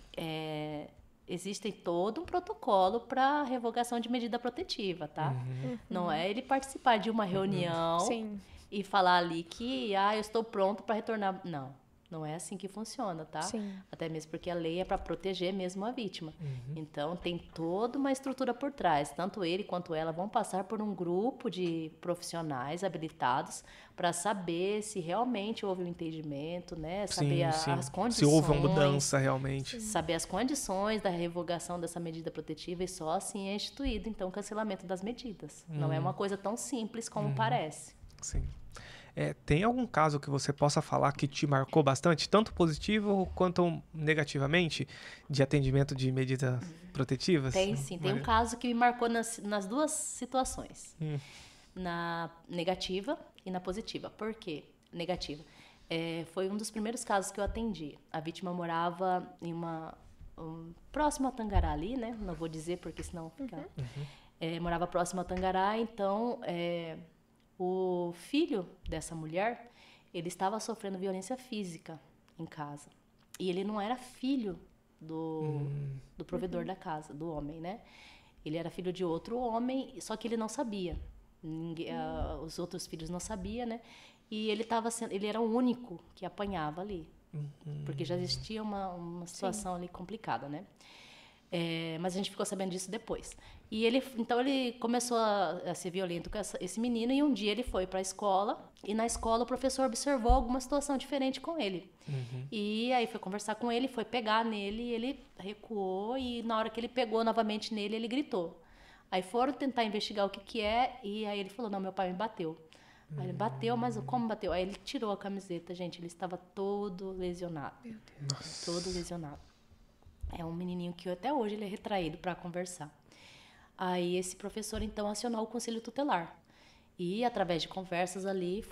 existe todo um protocolo para revogação de medida protetiva, tá? Não é ele participar de uma reunião e falar ali que, eu estou pronto para retornar. Não é assim que funciona, tá? Até mesmo porque a lei é para proteger mesmo a vítima. Então, tem toda uma estrutura por trás. Tanto ele quanto ela vão passar por um grupo de profissionais habilitados para saber se realmente houve um entendimento, né? Saber as condições. Se houve uma mudança realmente. Saber as condições da revogação dessa medida protetiva e só assim é instituído, então, o cancelamento das medidas. Não é uma coisa tão simples como parece. Sim. Tem algum caso que você possa falar que te marcou bastante, tanto positivo quanto negativamente, de atendimento de medidas protetivas? Tem sim, tem um caso que me marcou nas duas situações, na negativa e na positiva. Por quê? Negativa. Foi um dos primeiros casos que eu atendi. A vítima morava em próximo a Tangará ali, né? Não vou dizer porque senão fica... morava próximo a Tangará, então... o filho dessa mulher, ele estava sofrendo violência física em casa. E ele não era filho do provedor da casa, do homem, né? Ele era filho de outro homem, só que ele não sabia. Os outros filhos não sabiam, né? E ele era o único que apanhava ali. Porque já existia uma situação ali complicada, né? Mas a gente ficou sabendo disso depois. E então ele começou a ser violento com esse menino, e um dia ele foi para a escola, e na escola o professor observou alguma situação diferente com ele. E aí foi conversar com ele, foi pegar nele, e ele recuou, e na hora que ele pegou novamente nele, ele gritou. Aí foram tentar investigar o que é, e aí ele falou, não, meu pai me bateu. Aí ele bateu, mas como bateu? Aí ele tirou a camiseta, gente, ele estava todo lesionado. Meu Deus. Nossa. Todo lesionado. É um menininho que até hoje ele é retraído para conversar. Aí esse professor, então, acionou o conselho tutelar. E, através de conversas ali,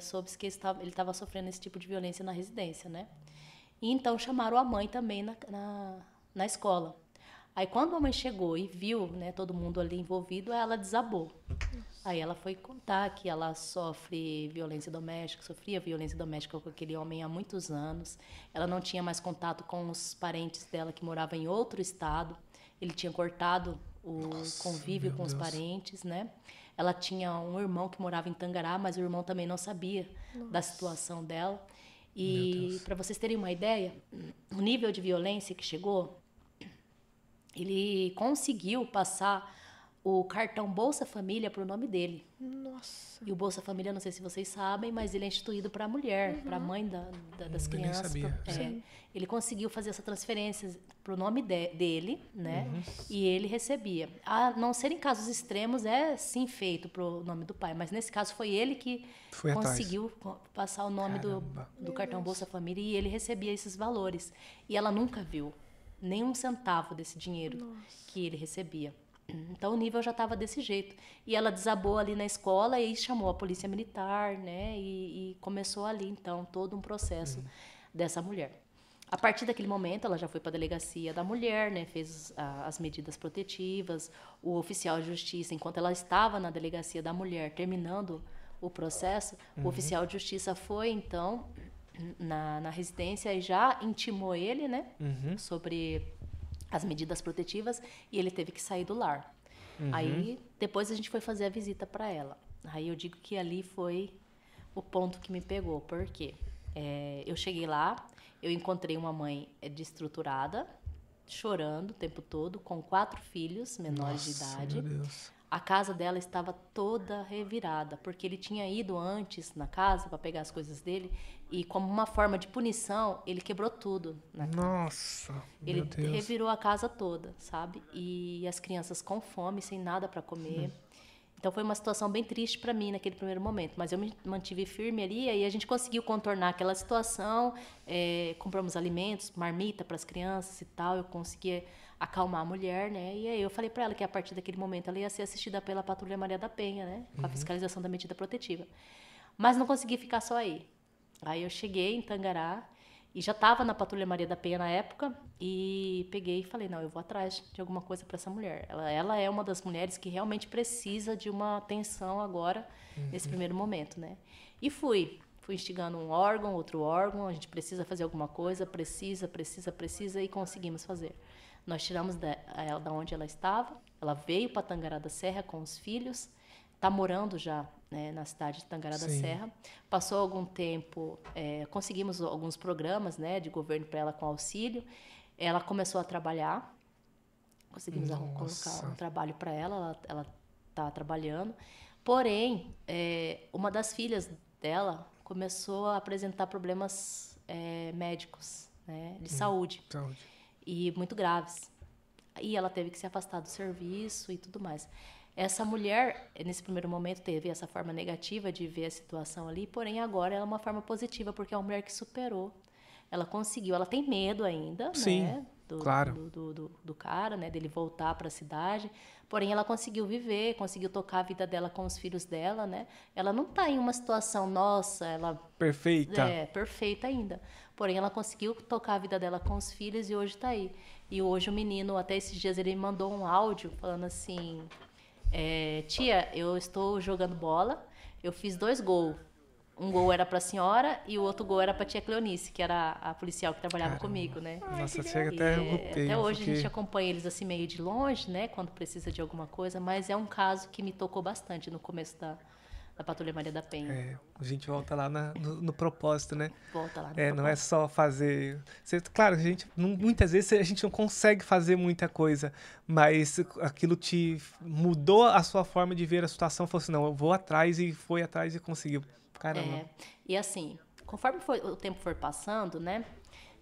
soube que ele estava sofrendo esse tipo de violência na residência, né? E, então, chamaram a mãe também na escola. Aí, quando a mãe chegou e viu, né, todo mundo ali envolvido, ela desabou. Aí ela foi contar que ela sofria violência doméstica com aquele homem há muitos anos. Ela não tinha mais contato com os parentes dela que moravam em outro estado. Ele tinha cortado o convívio com os parentes, né? Ela tinha um irmão que morava em Tangará, mas o irmão também não sabia da situação dela. E, para vocês terem uma ideia, o nível de violência que chegou, ele conseguiu passar o cartão Bolsa Família para o nome dele. Nossa. E o Bolsa Família, não sei se vocês sabem, mas ele é instituído para a mulher, para a mãe das crianças. Nem sabia. Ele conseguiu fazer essa transferência para o nome dele, né? E ele recebia. A não ser em casos extremos, sim feito para o nome do pai. Mas nesse caso foi ele que conseguiu passar o nome do cartão Bolsa Família, e ele recebia esses valores. E ela nunca viu nem um centavo desse dinheiro que ele recebia. Então o nível já estava desse jeito. E ela desabou ali na escola e chamou a polícia militar, né? E começou ali, então, todo um processo dessa mulher. A partir daquele momento, ela já foi para a delegacia da mulher, né? Fez as medidas protetivas. O oficial de justiça, enquanto ela estava na delegacia da mulher, terminando o processo, o oficial de justiça foi, então, na residência e já intimou ele, né? Sobre as medidas protetivas e ele teve que sair do lar. Aí, depois a gente foi fazer a visita para ela. Aí eu digo que ali foi o ponto que me pegou. Por quê? Eu cheguei lá, eu encontrei uma mãe desestruturada, chorando o tempo todo, com 4 filhos menores de idade. Meu Deus. A casa dela estava toda revirada, porque ele tinha ido antes na casa para pegar as coisas dele e, como uma forma de punição, ele quebrou tudo na casa. Nossa, Ele meu Deus. revirou a casa toda, sabe? E as crianças com fome, sem nada para comer. Então foi uma situação bem triste para mim naquele primeiro momento, mas eu me mantive firme ali e a gente conseguiu contornar aquela situação, compramos alimentos, marmita para as crianças e tal, eu consegui acalmar a mulher, né? E aí eu falei para ela que a partir daquele momento ela ia ser assistida pela Patrulha Maria da Penha, né? Com a fiscalização da medida protetiva. Mas não consegui ficar só aí. Aí eu cheguei em Tangará e já estava na Patrulha Maria da Penha na época e peguei e falei, não, eu vou atrás de alguma coisa para essa mulher. Ela é uma das mulheres que realmente precisa de uma atenção agora, nesse primeiro momento, né? E fui instigando um órgão, outro órgão, a gente precisa fazer alguma coisa, precisa, e conseguimos fazer. Nós tiramos ela da onde ela estava, ela veio para Tangará da Serra com os filhos, está morando já, né, na cidade de Tangará da Serra. Passou algum tempo, conseguimos alguns programas, né, de governo para ela com auxílio. Ela começou a trabalhar, conseguimos colocar um trabalho para ela está trabalhando. Porém, uma das filhas dela começou a apresentar problemas médicos, né, de saúde. E muito graves. E ela teve que se afastar do serviço e tudo mais. Essa mulher, nesse primeiro momento, teve essa forma negativa de ver a situação ali, porém agora ela é uma forma positiva, porque é uma mulher que superou. Ela conseguiu, ela tem medo ainda, né? Do cara, né? Dele voltar para a cidade. Porém, ela conseguiu viver, conseguiu tocar a vida dela com os filhos dela, né? Ela não está em uma situação, nossa, ela... Perfeita. Perfeita ainda. Porém, ela conseguiu tocar a vida dela com os filhos e hoje está aí. E hoje o menino, até esses dias, ele me mandou um áudio falando assim... tia, eu estou jogando bola, eu fiz 2 gols. Um gol era para a senhora e o outro gol era para a tia Cleonice, que era a policial que trabalhava comigo, né? Nossa, chega até arrepio. Até hoje a gente acompanha eles assim meio de longe, né? Quando precisa de alguma coisa, mas é um caso que me tocou bastante no começo da Patrulha Maria da Penha. A gente volta lá no propósito, né? Volta lá no propósito. Não é só fazer... Claro, muitas vezes a gente não consegue fazer muita coisa, mas aquilo te mudou a sua forma de ver a situação. Falou assim, não, eu vou atrás e foi atrás e conseguiu. Caramba. E assim, conforme o tempo for passando, né?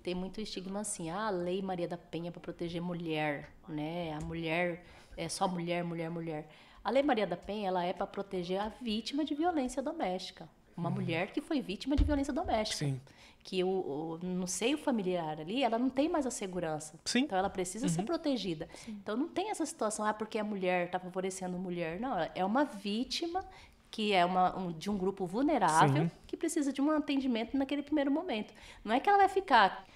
Tem muito estigma assim, a Lei Maria da Penha para proteger mulher, né? A mulher é só mulher. A Lei Maria da Penha, ela é para proteger a vítima de violência doméstica. Uma mulher que foi vítima de violência doméstica. Sim. Que no seio familiar ali, ela não tem mais a segurança. Sim. Então, ela precisa ser protegida. Sim. Então, não tem essa situação, porque a mulher está favorecendo a mulher. Não, é uma vítima que é de um grupo vulnerável que precisa de um atendimento naquele primeiro momento. Não é que ela vai ficar...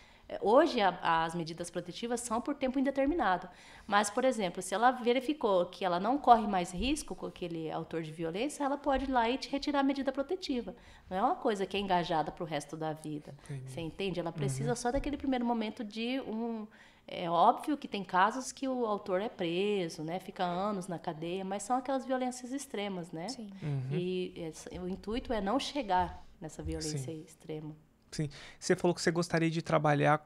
Hoje, as medidas protetivas são por tempo indeterminado. Mas, por exemplo, se ela verificou que ela não corre mais risco com aquele autor de violência, ela pode ir lá e te retirar a medida protetiva. Não é uma coisa que é engajada para o resto da vida. Entendi. Você entende? Ela precisa só daquele primeiro momento de um... É óbvio que tem casos que o autor é preso, né? Fica anos na cadeia, mas são aquelas violências extremas, né? Sim. E o intuito é não chegar nessa violência extrema. Sim. Você falou que você gostaria de trabalhar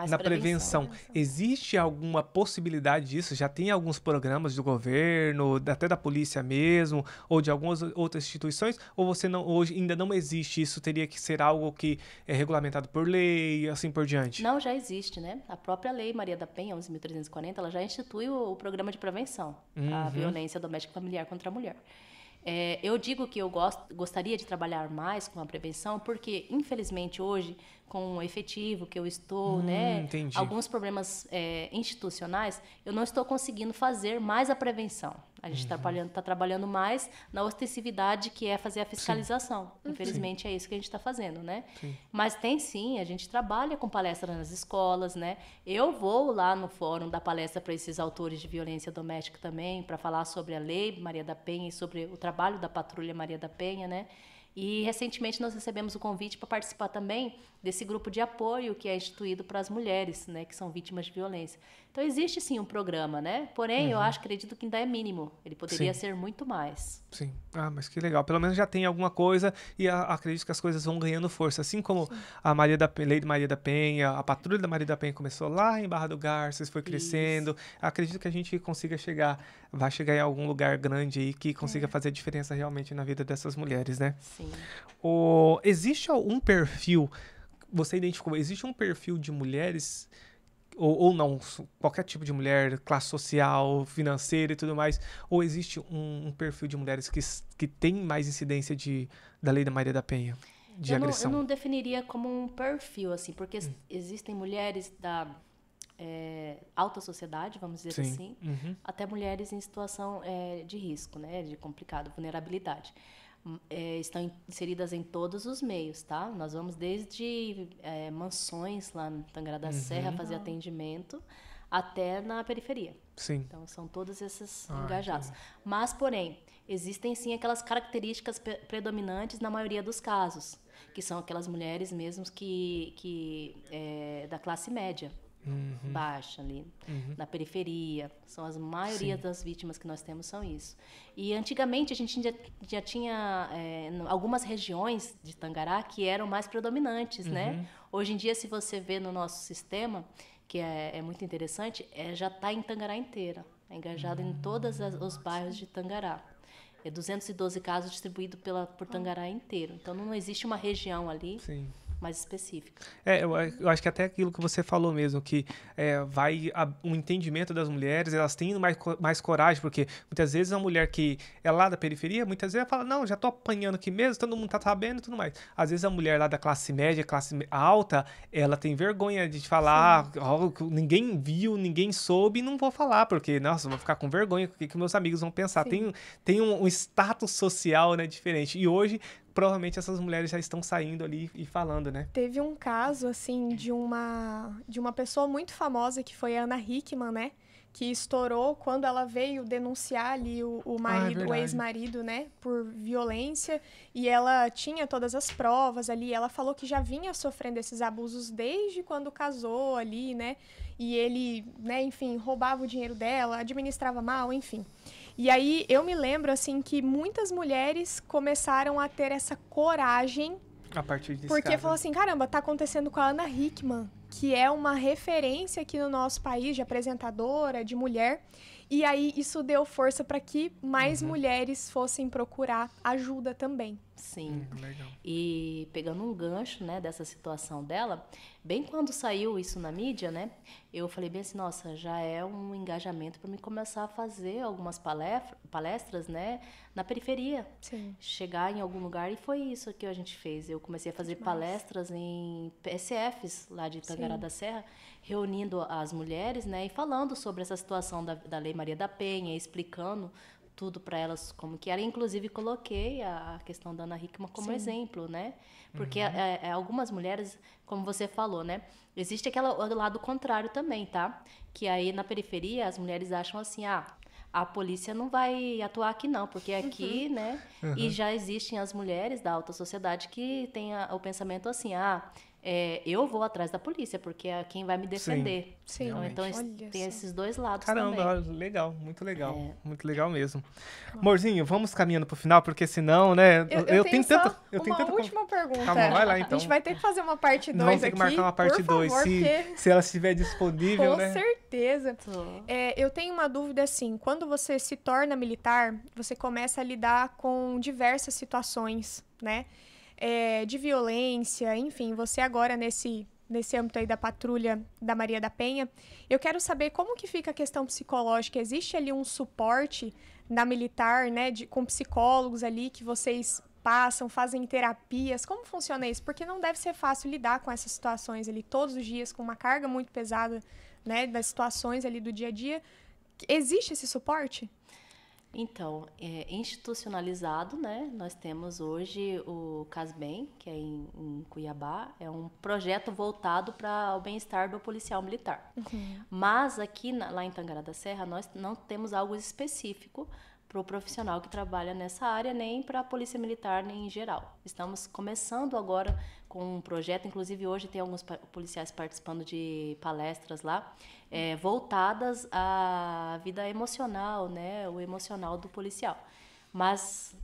na prevenção. Existe alguma possibilidade disso? Já tem alguns programas do governo, até da polícia mesmo, ou de algumas outras instituições? Ou hoje ainda não existe isso? Teria que ser algo que é regulamentado por lei, assim por diante? Não, já existe, né? A própria Lei Maria da Penha, 11.340, ela já institui o programa de prevenção à violência doméstica e familiar contra a mulher. Eu digo que eu gostaria de trabalhar mais com a prevenção, porque, infelizmente, hoje, com o efetivo que eu estou, né, alguns problemas institucionais, eu não estou conseguindo fazer mais a prevenção. A gente está trabalhando mais na ostensividade, que é fazer a fiscalização. Sim. Infelizmente, é isso que a gente está fazendo, né? Sim. Mas a gente trabalha com palestra nas escolas, né? Eu vou lá no fórum dar palestra para esses autores de violência doméstica também, para falar sobre a Lei Maria da Penha e sobre o trabalho da Patrulha Maria da Penha, né? E recentemente nós recebemos o convite para participar também desse grupo de apoio que é instituído para as mulheres, né, que são vítimas de violência. Então existe sim um programa, né? Porém, eu acredito que ainda é mínimo. Ele poderia ser muito mais. Sim. Ah, mas que legal. Pelo menos já tem alguma coisa e acredito que as coisas vão ganhando força. Assim como a Lei de Maria da Penha, a Patrulha da Maria da Penha começou lá em Barra do Garças, foi crescendo. Acredito que a gente consiga vai chegar em algum lugar grande aí que consiga fazer diferença realmente na vida dessas mulheres, né? Sim. Existe um perfil, você identificou, existe um perfil de mulheres, ou não, qualquer tipo de mulher, classe social, financeira e tudo mais, ou existe um perfil de mulheres que tem mais incidência da Lei da Maria da Penha, de agressão? Eu não definiria como um perfil, assim, porque existem mulheres da alta sociedade, vamos dizer assim, até mulheres em situação de risco, né, de complicado, vulnerabilidade. Estão inseridas em todos os meios, tá? Nós vamos desde mansões lá no Tangará da Serra fazer atendimento até na periferia. Sim. Então, são todos esses engajados. Mas, porém, existem sim aquelas características predominantes na maioria dos casos, que são aquelas mulheres mesmo que da classe média. Baixa ali, na periferia, são as maioria das vítimas que nós temos são isso. E antigamente a gente já tinha algumas regiões de Tangará que eram mais predominantes, né? Hoje em dia, se você vê no nosso sistema, que é muito interessante, já está em Tangará inteira, é engajado em todos os bairros de Tangará. 212 casos distribuídos por Tangará inteiro. Então não existe uma região ali. Sim. Mais específica. Eu acho que até aquilo que você falou mesmo, que um entendimento das mulheres, elas têm mais coragem, porque muitas vezes a mulher que é lá da periferia, muitas vezes ela fala, não, já tô apanhando aqui mesmo, todo mundo tá sabendo e tudo mais. Às vezes a mulher lá da classe média, classe alta, ela tem vergonha de falar, ninguém viu, ninguém soube, e não vou falar, porque, nossa, eu vou ficar com vergonha, o que meus amigos vão pensar. Tem um status social, né, diferente. E hoje, provavelmente essas mulheres já estão saindo ali e falando, né? Teve um caso, assim, de uma pessoa muito famosa, que foi a Ana Hickman, né? Que estourou quando ela veio denunciar ali o marido, o ex-marido, né? Por violência. E ela tinha todas as provas ali. Ela falou que já vinha sofrendo esses abusos desde quando casou ali, né? E ele, né, enfim, roubava o dinheiro dela, administrava mal, enfim. E aí eu me lembro, assim, que muitas mulheres começaram a ter essa coragem. A partir disso. Porque falou assim, caramba, tá acontecendo com a Ana Hickman, que é uma referência aqui no nosso país de apresentadora, de mulher. E aí isso deu força para que mais mulheres fossem procurar ajuda também. Sim. Legal. E pegando um gancho, né, dessa situação dela, bem quando saiu isso na mídia, né, eu falei bem assim, nossa, já é um engajamento para mim começar a fazer algumas palestras, né, na periferia. Sim. Chegar em algum lugar, e foi isso que a gente fez. Eu comecei a fazer palestras em PSFs lá de Tangará da Serra, reunindo as mulheres, né, e falando sobre essa situação da Lei Maria da Penha, explicando tudo para elas como que era. Inclusive, coloquei a questão da Ana Hickman como exemplo, né? Porque algumas mulheres, como você falou, né? Existe aquele lado contrário também, tá? Que aí na periferia as mulheres acham assim, a polícia não vai atuar aqui não, porque aqui, né? E já existem as mulheres da alta sociedade que têm o pensamento assim, eu vou atrás da polícia, porque é quem vai me defender. Sim. Então tem esses dois lados também. Caramba, legal, muito legal. Muito legal mesmo. Amorzinho, vamos caminhando pro final, porque senão, né... Eu tenho tanta última pergunta. Calma, vai lá então. A gente vai ter que fazer uma parte 2 aqui. Vamos ter que marcar uma parte 2, se ela estiver disponível, Com né? certeza. Eu tenho uma dúvida assim, quando você se torna militar, você começa a lidar com diversas situações, né? De violência, enfim, você agora nesse âmbito aí da patrulha da Maria da Penha, eu quero saber como que fica a questão psicológica. Existe ali um suporte na militar, né, com psicólogos ali que vocês passam, fazem terapias? Como funciona isso? Porque não deve ser fácil lidar com essas situações ali todos os dias, com uma carga muito pesada, né, das situações ali do dia a dia. Existe esse suporte? Então, institucionalizado, né? Nós temos hoje o CASBEM, que é em Cuiabá, é um projeto voltado para o bem-estar do policial militar. Mas aqui, lá em Tangará da Serra, nós não temos algo específico para o profissional que trabalha nessa área, nem para a Polícia Militar, nem em geral. Estamos começando agora com um projeto, inclusive hoje tem alguns policiais participando de palestras lá, voltadas à vida emocional, né, o emocional do policial. Mas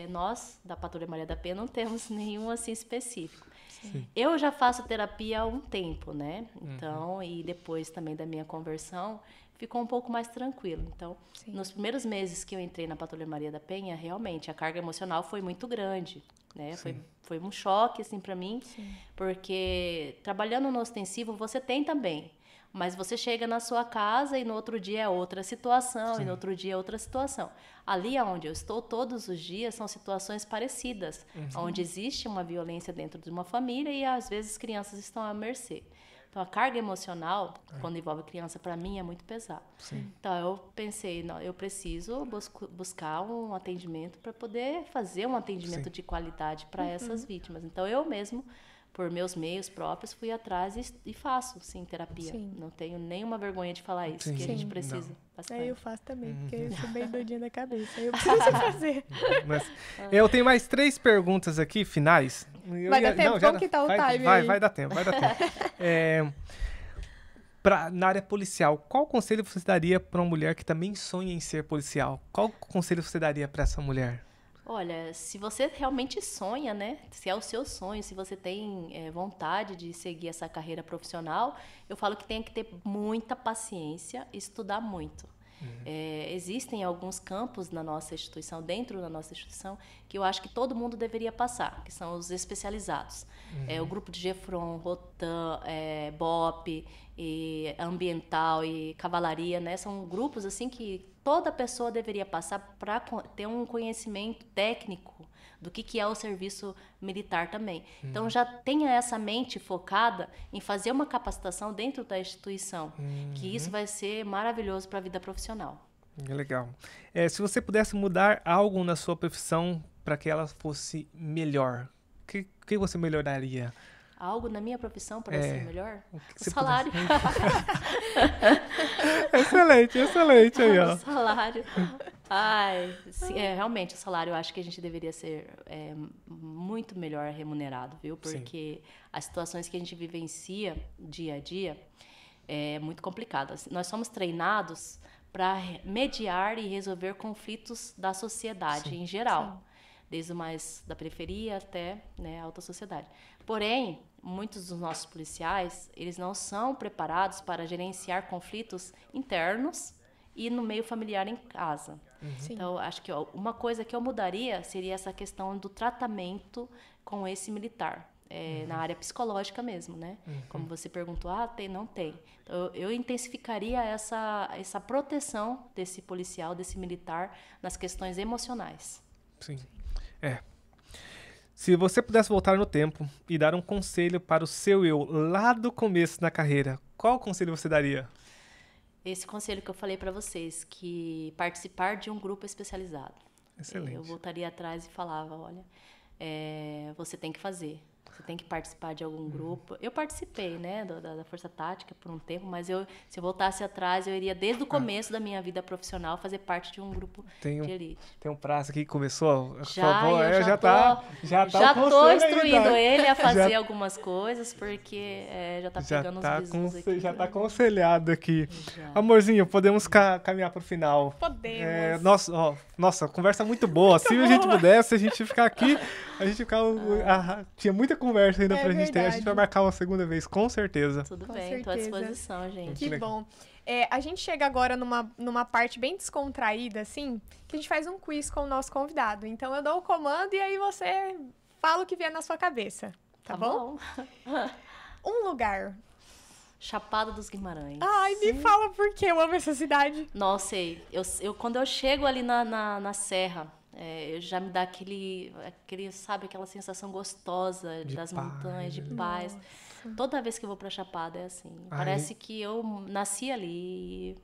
nós, da Patrulha Maria da Penha, não temos nenhum assim específico. Sim. Eu já faço terapia há um tempo, né? Então, e depois também da minha conversão, ficou um pouco mais tranquilo. Então, nos primeiros meses que eu entrei na Patrulha Maria da Penha, realmente a carga emocional foi muito grande, né? Foi um choque assim para mim, porque trabalhando no ostensivo você tem também, mas você chega na sua casa e no outro dia é outra situação, e no outro dia é outra situação. Ali onde eu estou todos os dias são situações parecidas, onde existe uma violência dentro de uma família e às vezes crianças estão à mercê. Então, a carga emocional, quando envolve criança, para mim é muito pesado. Então, eu pensei, não, eu preciso buscar um atendimento para poder fazer um atendimento de qualidade para essas vítimas. Então, eu mesmo, por meus meios próprios, fui atrás e faço, sim, terapia. Não tenho nenhuma vergonha de falar isso, que a gente precisa bastante. Eu faço também, porque eu sou bem doidinha da cabeça. Eu preciso fazer. Mas, eu tenho mais 3 perguntas aqui, finais. Vai dar tempo? Como que tá o time aí? Vai dar tempo. Na área policial, qual conselho você daria para uma mulher que também sonha em ser policial? Qual conselho você daria para essa mulher? Olha, se você realmente sonha, né? Se é o seu sonho, se você tem vontade de seguir essa carreira profissional, eu falo que tem que ter muita paciência e estudar muito. Existem alguns campos na nossa instituição, dentro da nossa instituição, que eu acho que todo mundo deveria passar, que são os especializados. O grupo de GEFRON, Rotan, BOP, e ambiental e cavalaria, né? São grupos assim que toda pessoa deveria passar para ter um conhecimento técnico do que é o serviço militar também. Então, já tenha essa mente focada em fazer uma capacitação dentro da instituição, que isso vai ser maravilhoso para a vida profissional. Legal. Se você pudesse mudar algo na sua profissão para que ela fosse melhor, o que você melhoraria? Algo na minha profissão para ser melhor? O salário. Excelente aí, ó. O salário. Realmente, o salário eu acho que a gente deveria ser muito melhor remunerado, viu? Porque as situações que a gente vivencia dia a dia é muito complicado. Nós somos treinados para mediar e resolver conflitos da sociedade em geral. Desde o mais da periferia até, né, a alta sociedade. Porém, muitos dos nossos policiais, eles não são preparados para gerenciar conflitos internos e no meio familiar em casa. Então, acho que uma coisa que eu mudaria seria essa questão do tratamento com esse militar, na área psicológica mesmo, né? Como você perguntou, tem, não tem. Então, eu intensificaria essa proteção desse policial, desse militar, nas questões emocionais. Sim. Se você pudesse voltar no tempo e dar um conselho para o seu eu lá do começo da carreira, qual conselho você daria? Esse conselho que eu falei para vocês, que participar de um grupo especializado. Excelente. Eu voltaria atrás e falava, olha, você tem que fazer. Você tem que participar de algum grupo. Eu participei, né, da Força Tática por um tempo, mas se eu voltasse atrás, eu iria desde o começo da minha vida profissional fazer parte de um grupo de elite. Tem um prazo aqui que começou? Já estou instruindo ele a fazer algumas coisas, porque já está pegando os bisus aqui. Já está aconselhado aqui. Amorzinho, podemos caminhar para o final. Podemos. Nossa, conversa muito boa. Se a gente pudesse, a gente ficar aqui, a gente ficava... tinha muita conversa ainda pra gente ter. A gente vai marcar uma segunda vez, com certeza. Tudo bem, estou à disposição, gente. Que bom. A gente chega agora numa parte bem descontraída, assim, que a gente faz um quiz com o nosso convidado. Então, eu dou o comando e aí você fala o que vier na sua cabeça. Tá bom? Um lugar. Chapada dos Guimarães. Ai, me fala por que eu amo essa cidade. Nossa, quando eu chego ali na serra, já me dá sabe, aquela sensação gostosa das montanhas, de paz. Toda vez que eu vou pra Chapada é assim. Parece que eu nasci ali.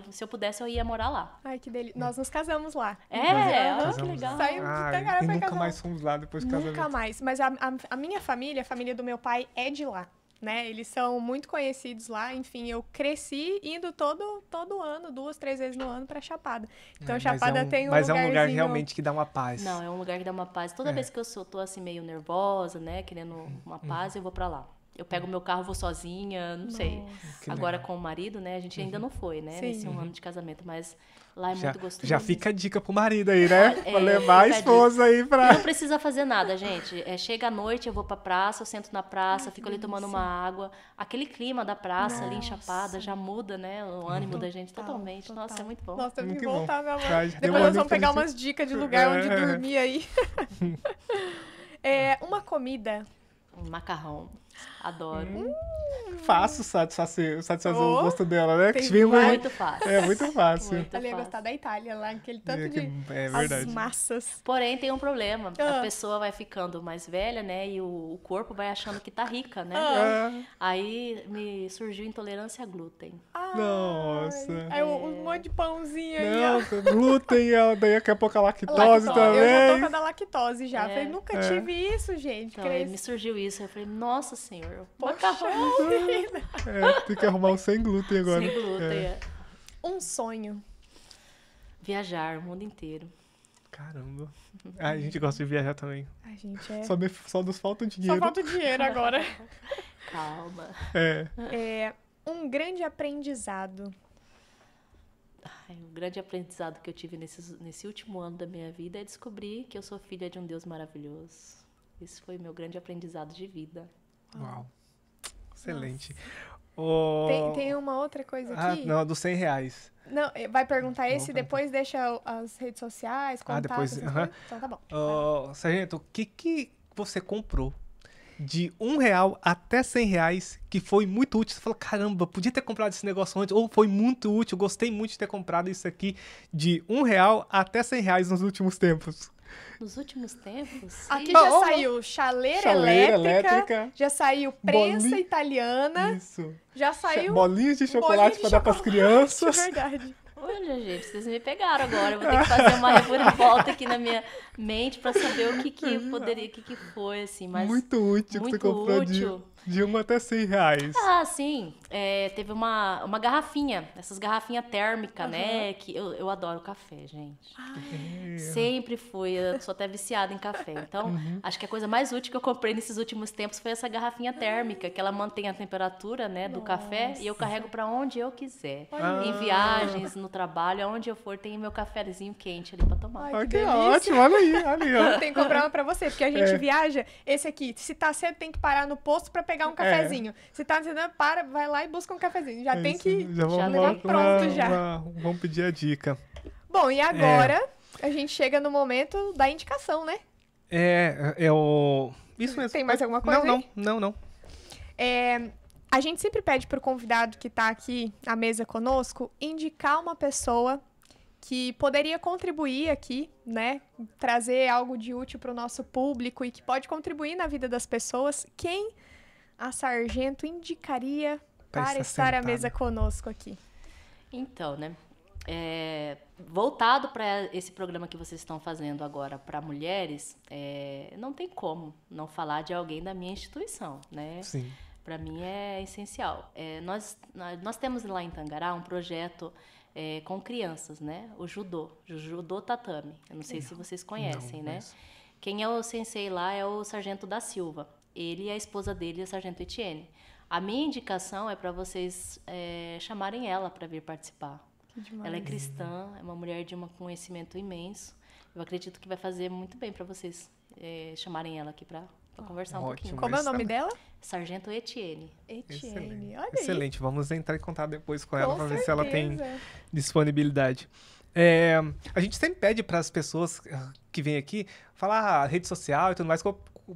Se eu pudesse, eu ia morar lá. Ai, que delícia. Nós nos casamos lá. Que legal. Saímos de Tangará pra nunca casar. mais fomos lá depois de casar. Nunca mais. Mas a minha família, a família do meu pai, é de lá. né? Eles são muito conhecidos lá. Enfim, eu cresci indo todo ano, 2, 3 vezes no ano pra Chapada. Então, Chapada tem um Mas é um lugar lugarzinho... realmente que dá uma paz. Não, é um lugar que dá uma paz. Toda vez que eu tô assim meio nervosa, né, querendo uma paz, eu vou pra lá. Eu pego meu carro, vou sozinha, não sei. Agora com o marido, né, a gente ainda não foi, né, nesse um ano de casamento, mas lá é muito gostoso. Já fica a dica pro marido aí, né? Pra levar a esposa aí pra... Não precisa fazer nada, gente. Chega à noite, eu vou pra praça, eu sento na praça, fico ali tomando uma água. Aquele clima da praça ali em Chapada já muda, né, o ânimo da gente totalmente. Nossa, é muito bom. Nossa, tem que voltar, meu amor. Depois nós vamos pegar umas dicas de lugar onde dormir aí. Uma comida. Um macarrão. Adoro. Fácil satisfazer o gosto dela, né? Muito fácil. É muito fácil. Ela ia gostar da Itália lá, aquele tanto de verdade. as massas. Porém, tem um problema. A pessoa vai ficando mais velha, né? E o corpo vai achando que tá rica, né? Aí me surgiu intolerância a glúten. Nossa. Aí um monte de pãozinho aí. Não, glúten, daí daqui a pouco a lactose também. Eu já tô com a da lactose já. Falei, nunca tive isso, gente. Então, aí me surgiu isso. Eu falei, nossa senhora, macarrão. Tem que arrumar um sem glúten agora. Sem glúten, Um sonho. Viajar o mundo inteiro. Caramba. A gente gosta de viajar também. A gente Só nos falta dinheiro. Só falta dinheiro agora. Calma. Um grande aprendizado. O grande aprendizado que eu tive nesse último ano da minha vida é descobrir que eu sou filha de um Deus maravilhoso. Esse foi meu grande aprendizado de vida. Uau. Excelente. Tem uma outra coisa aqui? Não, dos R$100. Não, vai perguntar esse e depois deixa as redes sociais, contatos. Depois. Então tá bom. Sargento, o que você comprou de R$1 até R$100 que foi muito útil? Você falou, caramba, podia ter comprado esse negócio antes, ou foi muito útil, gostei muito de ter comprado isso aqui de R$1 até R$100 nos últimos tempos. Nos últimos tempos? Aqui já saiu chaleira elétrica, já saiu prensa italiana. Isso. Já saiu bolinhas de chocolate para dar para as crianças. É verdade. Olha, gente, vocês me pegaram agora. Eu vou ter que fazer uma reviravolta aqui na minha mente para saber o que poderia, o que foi, assim. Mas muito útil que você comprou de 1 até R$100. Ah, sim. Teve uma garrafinha, essas garrafinhas térmicas, né? Que eu adoro café, gente. Sempre fui. Eu sou até viciada em café. Então, acho que a coisa mais útil que eu comprei nesses últimos tempos foi essa garrafinha térmica, que ela mantém a temperatura, né, do café e eu carrego para onde eu quiser. Em viagens, no trabalho, aonde eu for, tem meu cafezinho quente ali para tomar. Ai, que ótimo, olha aí, ó. Tem que comprar uma para você, porque a gente viaja. Esse aqui, se tá cedo, tem que parar no posto para pegar um cafezinho. Se tá cedo, vai lá e busca um cafezinho. Já tem que levar pronto já. Vamos pedir a dica. Bom, e agora a gente chega no momento da indicação, né? Isso mesmo. Tem mais alguma coisa aí? Não. A gente sempre pede pro convidado que tá aqui na mesa conosco indicar uma pessoa que poderia contribuir aqui, né? Trazer algo de útil pro nosso público e que pode contribuir na vida das pessoas. Quem a Sargento indicaria para estar à mesa conosco aqui? Então, né? Voltado para esse programa que vocês estão fazendo agora para mulheres, não tem como não falar de alguém da minha instituição, né? Sim. Para mim é essencial. Nós temos lá em Tangará um projeto com crianças, né? O judô tatame. Eu não sei se vocês conhecem, né? Quem é o sensei lá é o Sargento da Silva. Ele e a esposa dele, a Sargento Etienne. A minha indicação é para vocês chamarem ela para vir participar. Ela é cristã, é uma mulher de um conhecimento imenso. Eu acredito que vai fazer muito bem para vocês chamarem ela aqui para conversar um pouquinho. Como é o nome dela? Sargento Etienne. Etienne, olha aí. Excelente, vamos entrar em contato depois com ela para ver se ela tem disponibilidade. A gente sempre pede para as pessoas que vêm aqui falar rede social e tudo mais,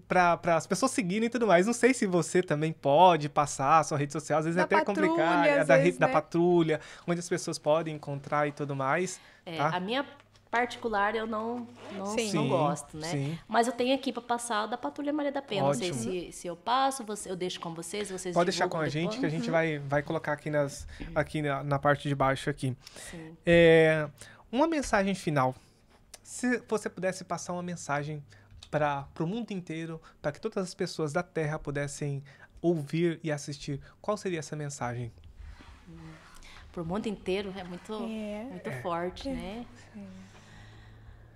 para as pessoas seguirem e tudo mais. Não sei se você também pode passar a sua rede social, às vezes é até complicado, da patrulha, onde as pessoas podem encontrar e tudo mais. Tá? A minha particular eu não gosto, né? Sim. Mas eu tenho aqui para passar da Patrulha Maria da Penha. Ótimo. Não sei se eu passo, eu deixo com vocês pode deixar com a gente, que a gente vai colocar aqui, na parte de baixo aqui. Sim. Uma mensagem final. Se você pudesse passar uma mensagem para o mundo inteiro, para que todas as pessoas da Terra pudessem ouvir e assistir, qual seria essa mensagem? Pro mundo inteiro é muito forte, né?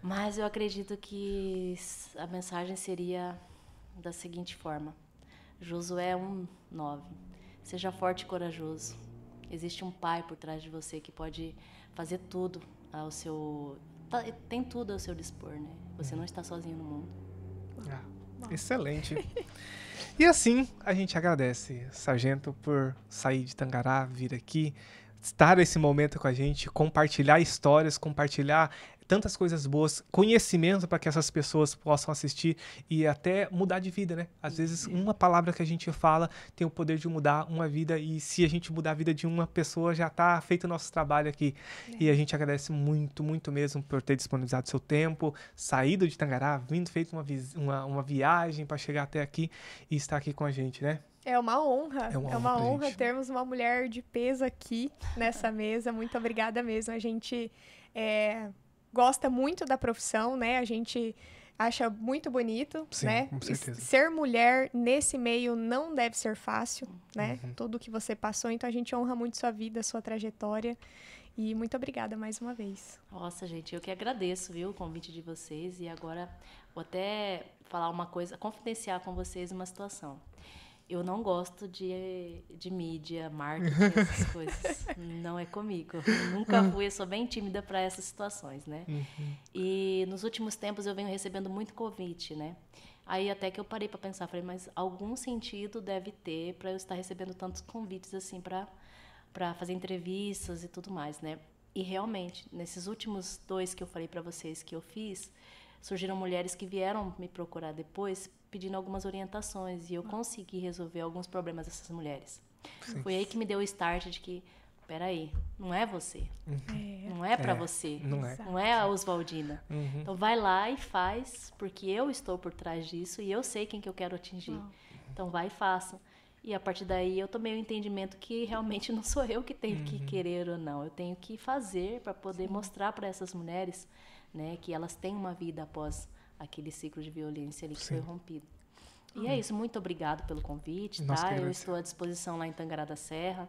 Mas eu acredito que a mensagem seria da seguinte forma. Josué 1:9. Seja forte e corajoso. Existe um pai por trás de você que pode fazer tudo ao seu... Tem tudo ao seu dispor, né? Você não está sozinho no mundo. Excelente. E assim, a gente agradece, Sargento, por sair de Tangará, vir aqui, estar nesse momento com a gente, compartilhar histórias, compartilhar tantas coisas boas, conhecimento para que essas pessoas possam assistir e até mudar de vida, né? Às vezes, uma palavra que a gente fala tem o poder de mudar uma vida e se a gente mudar a vida de uma pessoa, já está feito o nosso trabalho aqui. E a gente agradece muito, muito mesmo por ter disponibilizado seu tempo, saído de Tangará, feito uma viagem para chegar até aqui e estar aqui com a gente, né? É uma honra. É uma honra gente. Termos uma mulher de peso aqui nessa mesa. Muito obrigada mesmo. A gente gosta muito da profissão, né? A gente acha muito bonito, sim, né? Com certeza. Ser mulher nesse meio não deve ser fácil, né? Tudo que você passou. Então, a gente honra muito sua vida, sua trajetória. E muito obrigada mais uma vez. Nossa, gente, eu que agradeço, viu, o convite de vocês. E agora vou até falar uma coisa, confidenciar com vocês uma situação. Eu não gosto de mídia, marketing, essas coisas. Não é comigo. Nunca fui, eu sou bem tímida para essas situações, né? E nos últimos tempos eu venho recebendo muito convite, né? Aí até que eu parei para pensar, falei, mas algum sentido deve ter para eu estar recebendo tantos convites assim para fazer entrevistas e tudo mais, né? E realmente, nesses últimos 2 que eu falei para vocês que eu fiz, surgiram mulheres que vieram me procurar depois pedindo algumas orientações e eu consegui resolver alguns problemas dessas mulheres. Sim. Foi aí que me deu o start de que, peraí, não é você, não é para você, não é a Oswaldina. Então vai lá e faz, porque eu estou por trás disso e eu sei quem que eu quero atingir. Então vai e faça. E a partir daí eu tomei o entendimento que realmente não sou eu que tenho que querer ou não, eu tenho que fazer para poder mostrar para essas mulheres, né, que elas têm uma vida após aquele ciclo de violência ali que foi rompido. E é isso, muito obrigado pelo convite, tá? Eu estou à disposição lá em Tangará da Serra.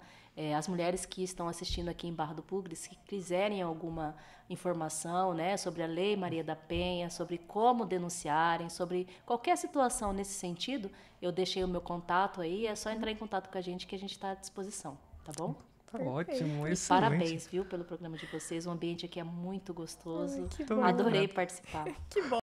As mulheres que estão assistindo aqui em Barra do Pugre, se quiserem alguma informação, né, sobre a Lei Maria da Penha, sobre como denunciarem, sobre qualquer situação nesse sentido, eu deixei o meu contato aí, é só entrar em contato com a gente que a gente está à disposição, tá bom? Tá ótimo, excelente. Parabéns, viu, pelo programa de vocês. O ambiente aqui é muito gostoso. Ai, que bom. Adorei participar. Que bom.